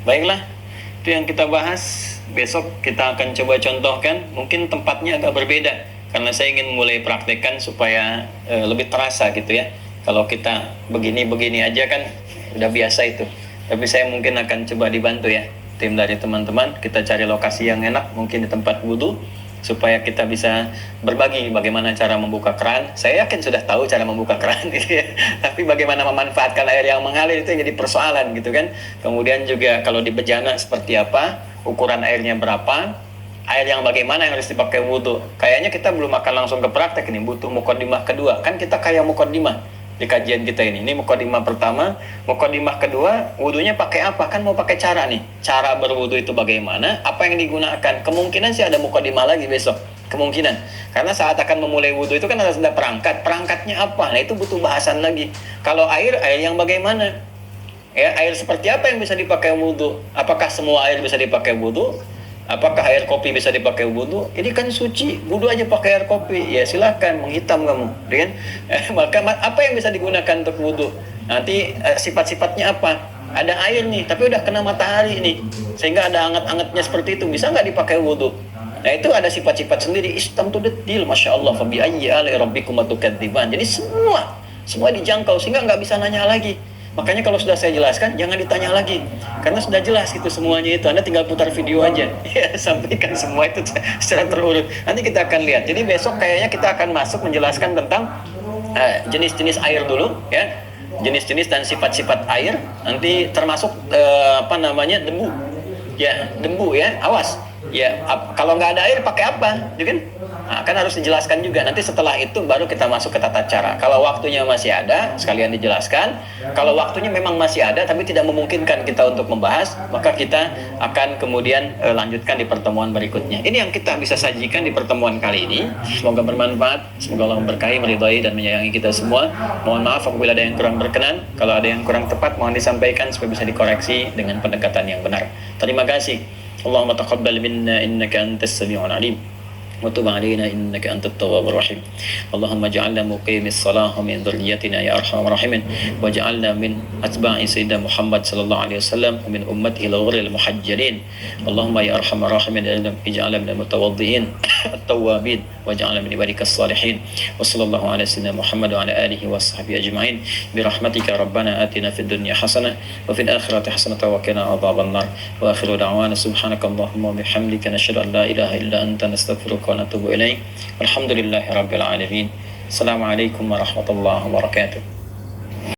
Baiklah. Itu yang kita bahas. Besok kita akan coba contohkan. Mungkin tempatnya agak berbeda, karena saya ingin mulai praktekkan supaya lebih terasa gitu ya. Kalau kita begini-begini aja kan udah biasa itu. Tapi saya mungkin akan coba dibantu ya, tim dari teman-teman. Kita cari lokasi yang enak, mungkin di tempat wudhu, supaya kita bisa berbagi bagaimana cara membuka keran. Saya yakin sudah tahu cara membuka keran gitu ya. Tapi bagaimana memanfaatkan air yang mengalir itu yang jadi persoalan gitu kan. Kemudian juga kalau di bejana seperti apa, ukuran airnya berapa, air yang bagaimana yang harus dipakai wudhu. Kayaknya kita belum akan langsung ke praktek ini, butuh mukaddimah kedua. Kan kita kayak mukaddimah di kajian kita ini. Ini mukaddimah pertama, mukaddimah kedua, wudhunya pakai apa? Kan mau pakai cara nih. Cara berwudhu itu bagaimana? Apa yang digunakan? Kemungkinan sih ada mukaddimah lagi besok. Kemungkinan. Karena saat akan memulai wudhu itu kan harus ada perangkat. Perangkatnya apa? Nah itu butuh bahasan lagi. Kalau air yang bagaimana? Ya, air seperti apa yang bisa dipakai wudhu? Apakah semua air bisa dipakai wudhu? Apakah air kopi bisa dipakai wudhu? Ini kan suci, wudhu aja pakai air kopi. Ya silakan, menghitam kamu, kan? Maka apa yang bisa digunakan untuk wudhu? Nanti sifat-sifatnya apa? Ada air nih, tapi udah kena matahari nih, sehingga ada anget-angetnya seperti itu. Bisa nggak dipakai wudhu? Nah itu ada sifat-sifat sendiri. Istam tu detil, masya Allah. Fabi ayyi alai rabbikum atukadziban. Jadi semua dijangkau, sehingga nggak bisa nanya lagi. Makanya kalau sudah saya jelaskan, jangan ditanya lagi. Karena sudah jelas gitu semuanya itu. Anda tinggal putar video aja. Ya, sampaikan semua itu secara terurut. Nanti kita akan lihat. Jadi besok kayaknya kita akan masuk menjelaskan tentang jenis-jenis air dulu. Ya, jenis-jenis dan sifat-sifat air. Nanti termasuk debu. Ya, debu ya, awas. Ya, kalau nggak ada air pakai apa? Ya kan? Nah, kan harus dijelaskan juga. Nanti setelah itu baru kita masuk ke tata cara. Kalau waktunya masih ada, sekalian dijelaskan. Kalau waktunya memang masih ada, tapi tidak memungkinkan kita untuk membahas, maka kita akan kemudian lanjutkan di pertemuan berikutnya. Ini yang kita bisa sajikan di pertemuan kali ini. Semoga bermanfaat. Semoga Allah memberkahi, meridhai, dan menyayangi kita semua. Mohon maaf apabila ada yang kurang berkenan. Kalau ada yang kurang tepat, mohon disampaikan supaya bisa dikoreksi dengan pendekatan yang benar. Terima kasih. Allahumma taqabbal minna innaka antas sami'ul alim. وتب علينا إنك أنت التواب الرحيم اللهم اجعلنا مقيم الصلاة من ذريتنا يا أرحم الراحمين واجعلنا من أتباع سيدنا محمد صلى الله عليه وسلم ومن أمته الغر المحجلين اللهم يا أرحم الراحمين اجعلنا من المتوضئين التوابين واجعلنا من عبادك الصالحين وصلى الله على سيدنا محمد وعلى آله وصحبه أجمعين برحمتك ربنا آتنا في الدنيا حسنة وفي الآخرة حسنة وقنا عذاب النار وآخر دعوانا سبحانك اللهم وبحمدك نشهد أن لا إله إلا أنت نستغفرك ونتوب إليك والحمد لله رب العالمين السلام عليكم ورحمة الله وبركاته